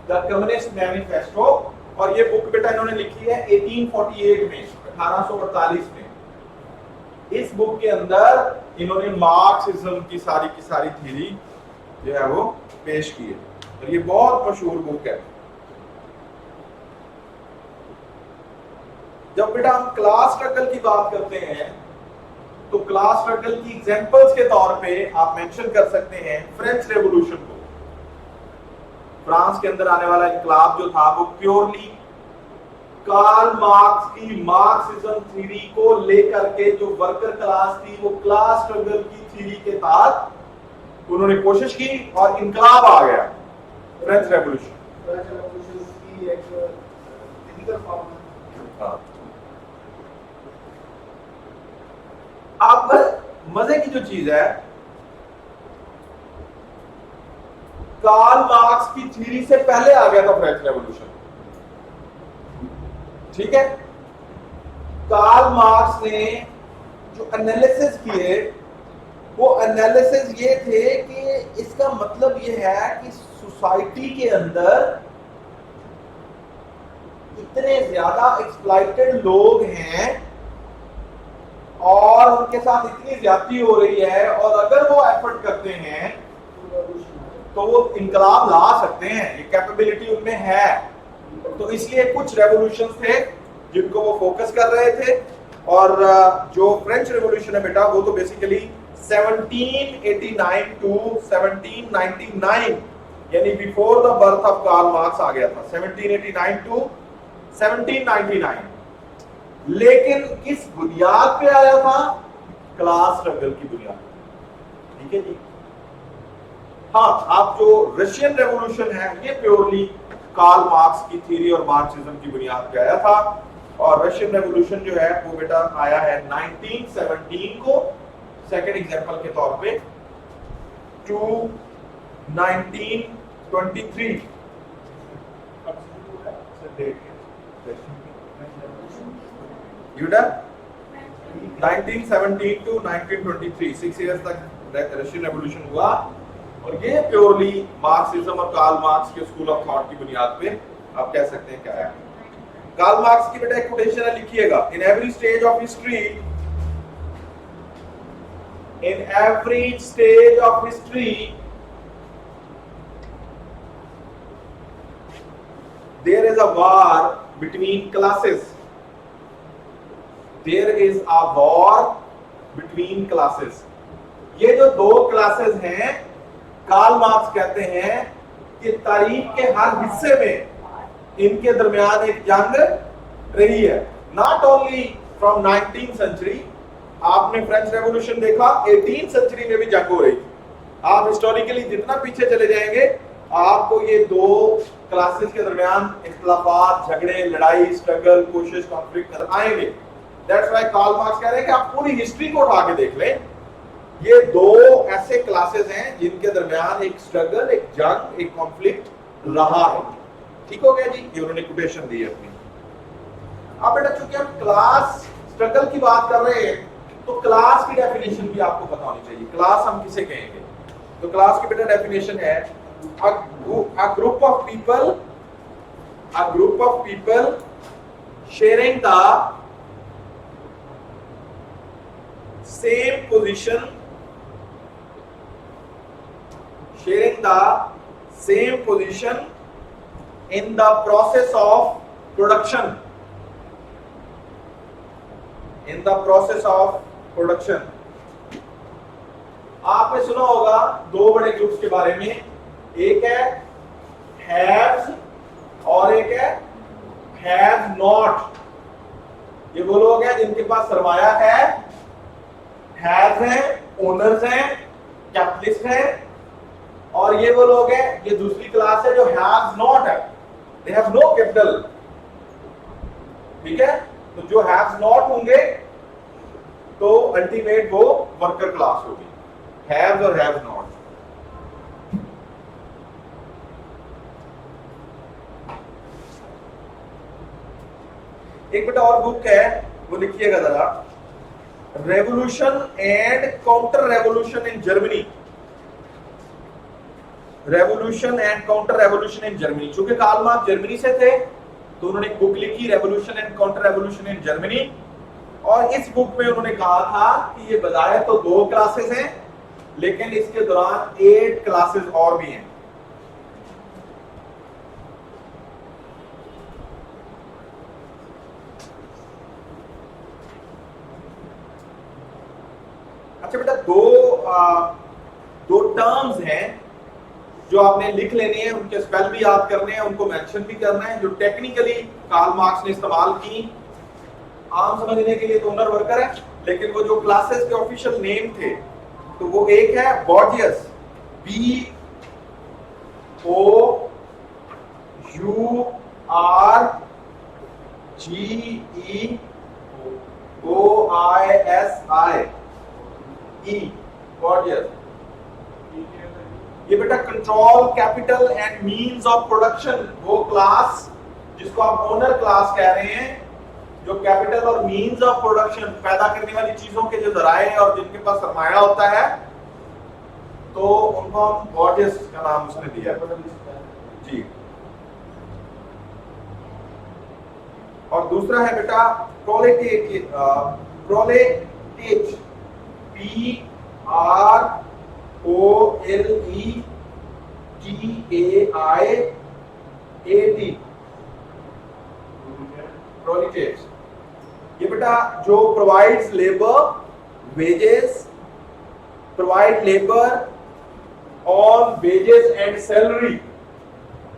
دا کمیونسٹ مینیفیسٹو, اور یہ بک بیٹا انہوں نے لکھی ہے 1848 میں, 1848 میں. اس بک کے اندر انہوں نے مارکسزم کی ساری تھیوری جو ہے وہ پیش کی ہے, اور یہ بہت مشہور بک ہے. جب بیٹا ہم کلاس اسٹرگل کی بات کرتے ہیں تو کلاس اسٹرگل کی ایگزامپلز کے طور پہ آپ مینشن کر سکتے ہیں فرینچ ریولوشن کو. فرانس کے اندر آنے والا انقلاب جو تھا وہ پیورلی کارل مارکس کی مارکسزم تھیوری کو لے کر کے, جو ورکر کلاس تھی وہ کلاس اسٹرگل کی تھیوری کے تحت انہوں نے کوشش کی اور انقلاب آ گیا, فرینچ ریولوشن. کی ایک ٹیکنیکل فارم. اب مزے کی جو چیز ہے, کارل مارکس کی تھیوری سے پہلے آ گیا تھا فرینچ ریولوشن. ٹھیک ہے, کارل مارکس نے جو انالیسس کیے وہ انالیسس یہ تھے کہ اس کا مطلب یہ ہے کہ سوسائٹی کے اندر اتنے زیادہ ایکسپلائٹڈ لوگ ہیں اور ان کے ساتھ اتنی زیادتی ہو رہی ہے, اور اگر وہ ایفرٹ کرتے ہیں تو وہ انقلاب لا سکتے ہیں, یہ کیپیبلٹی ان میں ہے. تو اس لیے کچھ ریولوشنز تھے جن کو وہ فوکس کر رہے تھے, اور جو فرینچ ریولوشن ہے بیٹا وہ تو بیسیکلی 1789 ٹو 1799 یعنی before the birth of Karl Marx آ گیا تھا, 1789 ٹو 1799. لیکن کس بنیاد پہ آیا تھا؟ کلاس اسٹرگل کی بنیاد. ٹھیک ہے جی. ہاں اب جو رشین ریولوشن ہے یہ پیورلی کارل مارکس کی تھیوری اور مارکسزم کی بنیاد پہ آیا تھا, اور رشین ریولوشن جو ہے وہ بیٹا آیا ہے 1917 کو سیکنڈ ایگزامپل کے طور پہ to 1923. You done? 1917 to 1923 6 years تک رشین ریولوشن ہوا, اور یہ پیورلی مارکسزم اور کارل مارکس کے اسکول آف تھاٹ کی بنیاد پہ آپ کہہ سکتے ہیں کیا ہے. کارل مارکس کی بیٹا ایک کوٹیشن ہے, لکھیے گا. In every stage of history there is a war between classes. There is a war between classes. یہ جو دو کلاسز ہیں کارل مارکس کہتے ہیں کہ تاریخ کے ہر حصے میں ان کے درمیان ایک جنگ رہی ہے. Not only from 19th century, آپ نے فرینچ ریولوشن دیکھا 18th سینچری میں بھی جنگ ہو رہی تھی. آپ ہسٹوریکلی جتنا پیچھے چلے جائیں گے آپ کو یہ دو کلاسز کے درمیان اختلافات، جھگڑے، لڑائی، اسٹرگل، کوشش، کانفلکٹ نظر آئیں گے. دیٹس وائی کارل مارکس کہہ رہے ہیں کہ آپ پوری ہسٹری کو اٹھا کے دیکھ لیں، یہ دو ایسے کلاسز ہیں جن کے درمیان ایک اسٹرگل، ایک جنگ، ایک کانفلکٹ رہا ہے. ٹھیک ہو گیا جی؟ یہ انہوں نے کوٹیشن دی ہے اپنی. اب بیٹا چونکہ ہم کلاس اسٹرگل کی بات کر رہے ہیں تو کلاس کی ڈیفینیشن بھی آپ کو پتا ہونی چاہیے. کلاس ہم کسے کہیں گے؟ تو کلاس کی بیٹا ڈیفینیشن ہے a group of people sharing the same position in the process of production. آپ نے سنا ہوگا دو بڑے گروپس کے بارے میں، ایک ہے ہیوز اور ایک ہے ہیو ناٹ. یہ وہ لوگ ہیں جن کے پاس سرمایہ ہے، ہیوز ہیں، اونرز ہیں، کیپٹلسٹ ہیں، اور یہ وہ لوگ ہیں، یہ دوسری کلاس ہے جو ہیوز ناٹ ہے. They have no capital. ٹھیک ہے؟ تو جو ہیوز ناٹ ہوں گے تو الٹیمیٹ وہ ورکر کلاس ہوگی. ہیوز اور ہیو ناٹ. ایک بیٹا اور بک ہے وہ لکھیے گا ذرا، revolution and counter revolution in Germany. Revolution and counter revolution in Germany. چونکہ کارل مارکس جرمنی سے تھے تو انہوں نے ایک بک لکھی revolution and counter revolution in Germany. اور اس بک میں انہوں نے کہا تھا کہ یہ بظاہر تو دو کلاسز ہیں لیکن اس کے دوران 8 کلاسز اور بھی ہیں. اچھا بیٹا دو ٹرمز ہیں جو آپ نے لکھ لینے ہیں، ان کے اسپیل بھی یاد کرنے ہیں، ان کو مینشن بھی کرنا ہے، جو ٹیکنیکلی کارل مارکس نے استعمال کی. عام سمجھنے کے لیے تو اونر ورکر ہے، لیکن وہ جو کلاسز کے آفیشیل نیم تھے تو وہ ایک ہے بورجیس، BOURGESI بورجیس. یہ بیٹا control capital and means of production, وہ کلاس جس کو آپ اونر کلاس کہہ رہے ہیں، جو کیپٹل اور مینز آف پروڈکشن پیدا کرنے والی چیزوں کے جو ذرائع اور جن کے پاس سرمایہ ہوتا ہے تو ان کو ہم بورجس کا نام اس نے دیا جی. اور دوسرا ہے بیٹا پرولیٹیج، PROLETAIAT پرولیٹیج. یہ بیٹا جو provides labour wages, provide labour on wages and salary،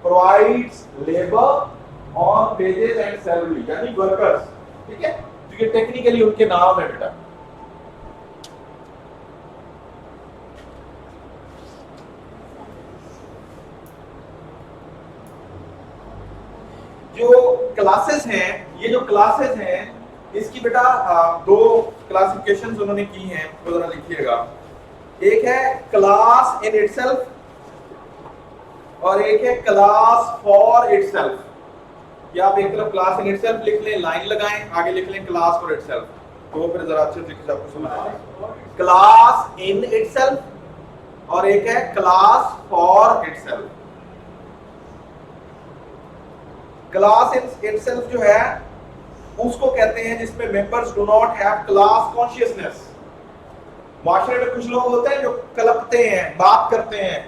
provides labor on wages and salary یعنی workers. ٹھیک ہے؟ کیونکہ ٹیکنیکلی ان کے نام ہے بیٹا. جو کلاسز ہیں، یہ جو کلاسز ہیں اس کی بیٹا دو کلاسیفیکیشنز انہوں نے کی ہیں، وہ ذرا لکھیے گا. ایک ہے کلاس ان اٹ سیلف اور ایک ہے کلاس فار اٹ سیلف. یا آپ ایک طرف کلاس ان اٹ سیلف لکھ لیں، لائن لگائیں، آگے لکھ لیں کلاس فار اٹ سیلف، تو پھر ذرا اچھے سے آپ کو سمجھ آئے گا. کلاس ان اٹ سیلف اور ایک ہے class for it self. Class in it self جو ہے اس کو کہتے ہیں جس میں members do not have class consciousness. معاشرے میں کچھ لوگ ہوتے ہیں جو کلپتے ہیں، بات کرتے ہیں،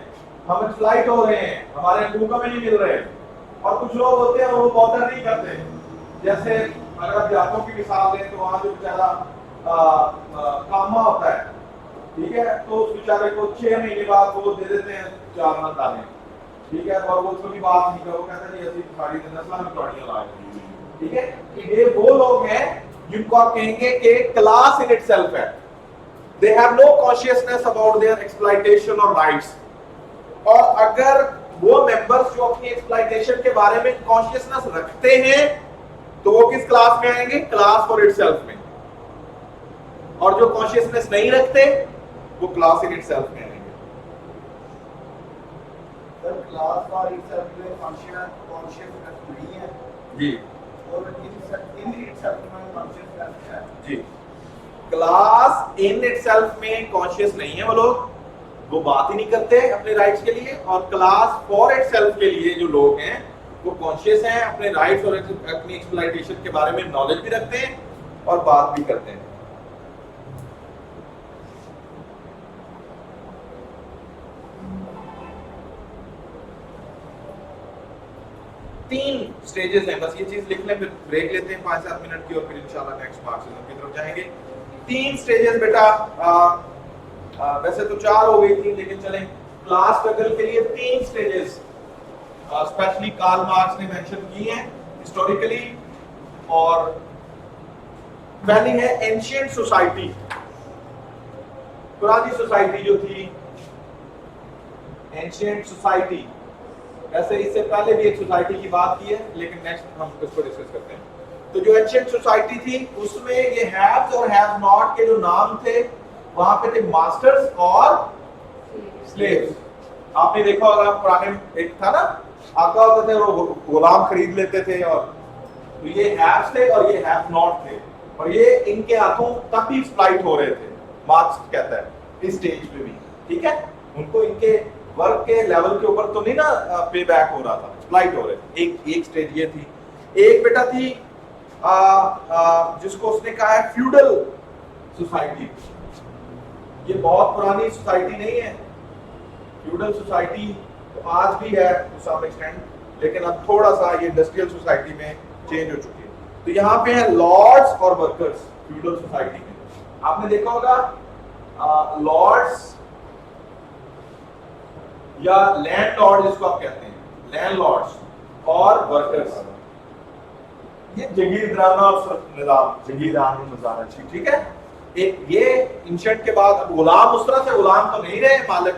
ہم ایکسپلائٹ ہو رہے ہیں، ہمارے حقوق ہمیں نہیں مل رہے. اور کچھ لوگ ہوتے ہیں وہ بہتر نہیں کرتے. جیسے اگر آپ دیہاتوں کی مثال دیں تو وہاں جو بیچارہ کاما ہوتا ہے، ٹھیک ہے، تو اس بیچارے کو 6 مہینے بعد وہ دے دیتے ہیں 4 منت دانے، ٹھیک ہے، اور وہ اس کو بھی بات نہیں کرو، کہتے ہیں اسی ساری نسلیں میں توڑیاں لائیں. ٹھیک ہے، یہ وہ لوگ ہیں جن کو آپ کہیں گے کہ کلاس ان اٹ سیلف ہے. They have no consciousness about their exploitation or rights. اور اگر وہ ممبرس جو اپنی ایکسپلائٹیشن کے بارے میں کانشیسنس رکھتے ہیں تو وہ کس کلاس میں آئیں گے؟ کلاس فار اٹ سیلف میں. اور جو کانشیسنس نہیں رکھتے وہ کلاس ان اٹ سیلف میں آئیں گے. سر کلاس فار اٹ سیلف میں کانشیسنس نہیں ہے جی اور ان اٹ سیلف میں کانشیسنس ہے. جی کلاس ان اٹ سیلف میں کانشیس نہیں ہے وہ لوگ, وہ بات ہی نہیں کرتے اپنے رائٹس کے لیے. اور کلاس فار اٹ سیلف کے لیے جو لوگ ہیں وہ کانشیس ہیں, اپنے رائٹس اور اپنی ایکسپلائٹیشن کے بارے میں نالج بھی رکھتے ہیں اور بات بھی کرتے ہیں. تین سٹیجز ہیں, بس یہ چیز لکھ لیں, پھر بریک لیتے ہیں 5-7 منٹ کی اور پھر انشاءاللہ نیکسٹ مارکسزم کی طرف جائیں گے. 3 سٹیجز بیٹا, ویسے تو 4 ہو گئی تھی لیکن چلیں کلاس اسٹرگل کے لیے 3 سٹیجز اسپیشلی کارل مارکس نے مینشن کی ہیں ہسٹوریکلی. اور پہلی ہے اینشینٹ سوسائٹی, پرانی سوسائٹی جو تھی اینشینٹ سوسائٹی. ایسے اس سے پہلے بھی ایک سوسائٹی کی بات کی ہے لیکن نیکسٹ ہم اس کو ڈسکس کرتے ہیں. تو جو اینشینٹ سوسائٹی تھی اس میں یہ ہیوز اور ہیو ناٹ کے جو نام تھے وہاں پہ تھے ماسٹرز اور سلیوز. آپ نے دیکھا ہوگا پرانے ایک تھا نا, آقا ہوتے تھے وہ غلام خرید لیتے تھے, اور تو یہ ہیوز تھے اور یہ ہیو ناٹ تھے, اور یہ ان کے ہاتھوں تب بھی ایکسپلائٹ ہو رہے تھے. مارکس کہتا ہے اس سٹیج پہ بھی, ٹھیک ہے, ان کو ان کے ورک کے لیول کے اوپر تو نہیں نا پے بیک ہو رہا تھا, ایکسپلائٹ ہو رہے تھے. ایک سٹیج یہ تھی. ایک بیٹا تھی جس کو اس نے کہا ہے فیوڈل سوسائٹی. یہ بہت پرانی سوسائٹی نہیں ہے, فیوڈل سوسائٹی تو آج بھی ہے ٹو سم ایکسٹینٹ, لیکن اب تھوڑا سا یہ انڈسٹریل سوسائٹی میں چینج ہو چکی ہے. تو یہاں پہ ہیں لارڈز اور ورکرز فیوڈل سوسائٹی میں. آپ نے دیکھا ہوگا لارڈز یا لینڈ لارڈ جس کو آپ کہتے ہیں, لینڈ لارڈز اور ورکرز, یہ جگیردارانہ نظام, جگیردارانہ نظام, ٹھیک ہے. ایک یہ انشنٹ کے بعد اب غلام اس طرح سے غلام تو نہیں رہے مالک,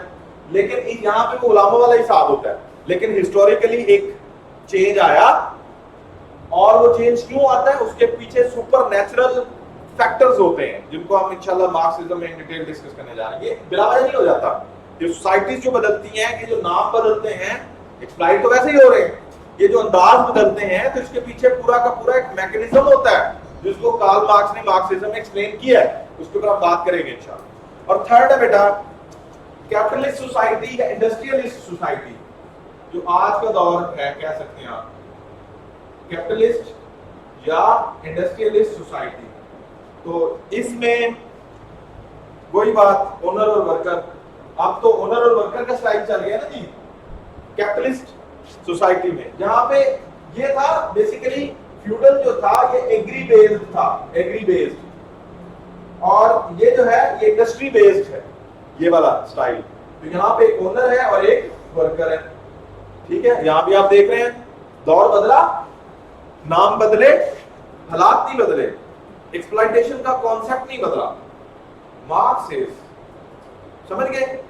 لیکن یہاں پہ وہ غلاموں والا حساب ہوتا ہے. لیکن ہسٹوریکلی ایک چینج آیا, اور وہ چینج کیوں آتا ہے اس کے پیچھے سپر نیچرل فیکٹرز ہوتے ہیں جن کو ہم انشاءاللہ مارکسزم میں ڈیٹیل ڈسکس کرنے جا رہے ہیں. یہ بلا وجہ نہیں ہو جاتا. یہ سوسائٹیز جو بدلتی ہیں, کہ جو نام بدلتے ہیں, ایکسپلائٹ تو ویسے ہی ہو رہے ہیں, یہ جو انداز بدلتے ہیں تو اس کے پیچھے پورا کا پورا ایک میکینزم ہوتا ہے جس کو کارل مارکس نے مارکسزم میں ایکسپلین کیا ہے. اس کے اوپر ہم بات کریں گے انشاءاللہ. اور تھرڈ ہے بیٹا کیپٹلسٹ سوسائٹی یا انڈسٹریلسٹ سوسائٹی, جو آج کا دور ہے, کہہ سکتے ہیں آپ کیپٹلسٹ یا انڈسٹریلسٹ سوسائٹی. تو اس میں وہی بات اونر اور ورکر. اب تو اونر اور ورکر کا سٹائل چل گیا نا جی کیپٹلسٹ سوسائٹی میں, جہاں پہ یہ تھا بیسیکلی فیوڈل جو تھا یہ ایگری بیسڈ تھا, ایگری بیسڈ, اور یہ جو ہے یہ انڈسٹری بیسڈ ہے, یہ والا سٹائل. تو یہاں پہ ایک اونر ہے اور ایک ورکر ہے, ٹھیک ہے. یہاں بھی آپ دیکھ رہے ہیں دور بدلا, نام بدلے, حالات نہیں بدلے, ایکسپلائٹیشن کا کانسیپٹ نہیں بدلا. مارکس سمجھ گئے؟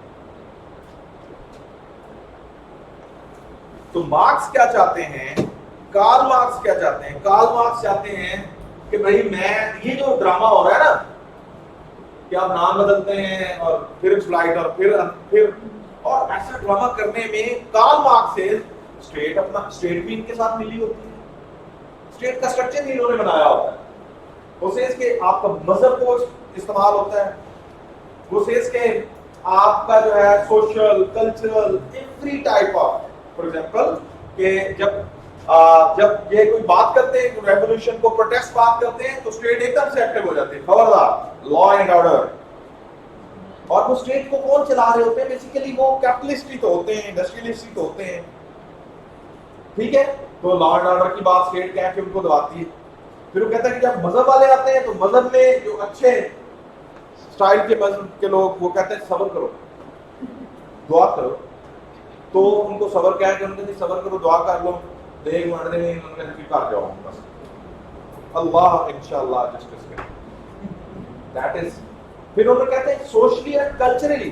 تو مارکس کیا چاہتے ہیں, کارل مارکس کیا چاہتے ہیں؟ کارل مارکس چاہتے ہیں کہ بھائی میں یہ جو ڈرامہ ہو رہا ہے نا کہ آپ نام بدلتے ہیں اور پھر ایکسپلائٹ اور پھر اور ایسا ڈرامہ کرنے میں کارل مارکس سے اسٹیٹ اپنا اسٹیٹ بھی ان کے ساتھ ملی ہوتی ہے. اسٹیٹ کا سٹرکچر بھی انہوں نے بنایا ہوتا ہے. وہ سیز کہ آپ کا مذہب کو استعمال ہوتا ہے, وہ سیز کہ آپ کا جو ہے social cultural every type of, for example کہ جب یہ کوئی بات کرتے ہیں ریولیوشن کو پروٹیسٹ بات کرتے ہیں تو اسٹیٹ ایک دم سے ایکٹیو ہو جاتے ہیں, خبردار, لا اینڈ آرڈر. اور وہ اسٹیٹ کو کون چلا رہے ہوتے ہیں؟ بیسیکلی وہ کیپٹلسٹ ہی تو ہوتے ہیں, انڈسٹریلسٹ ہی تو ہوتے ہیں, ٹھیک ہے. تو لا اینڈ آرڈر کی بات اسٹیٹ کہہ کے ان کو دباتی ہے. پھر وہ کہتا ہے کہ جب مذہب والے آتے ہیں تو مذہب میں جو اچھے اسٹائل کے مذہب کے لوگ وہ کہتے ہیں صبر کرو, دعا کرو. تو ان کو صبر کہہ کے انہوں نے صبر کرو, دعا کر لو, دیکھ ماننے میں انہوں نے پھر کر جاؤ بس اللہ انشاءاللہ جسٹس کرے. That is. پھر انہوں نے کہتے ہیں سوشلی اینڈ کلچرلی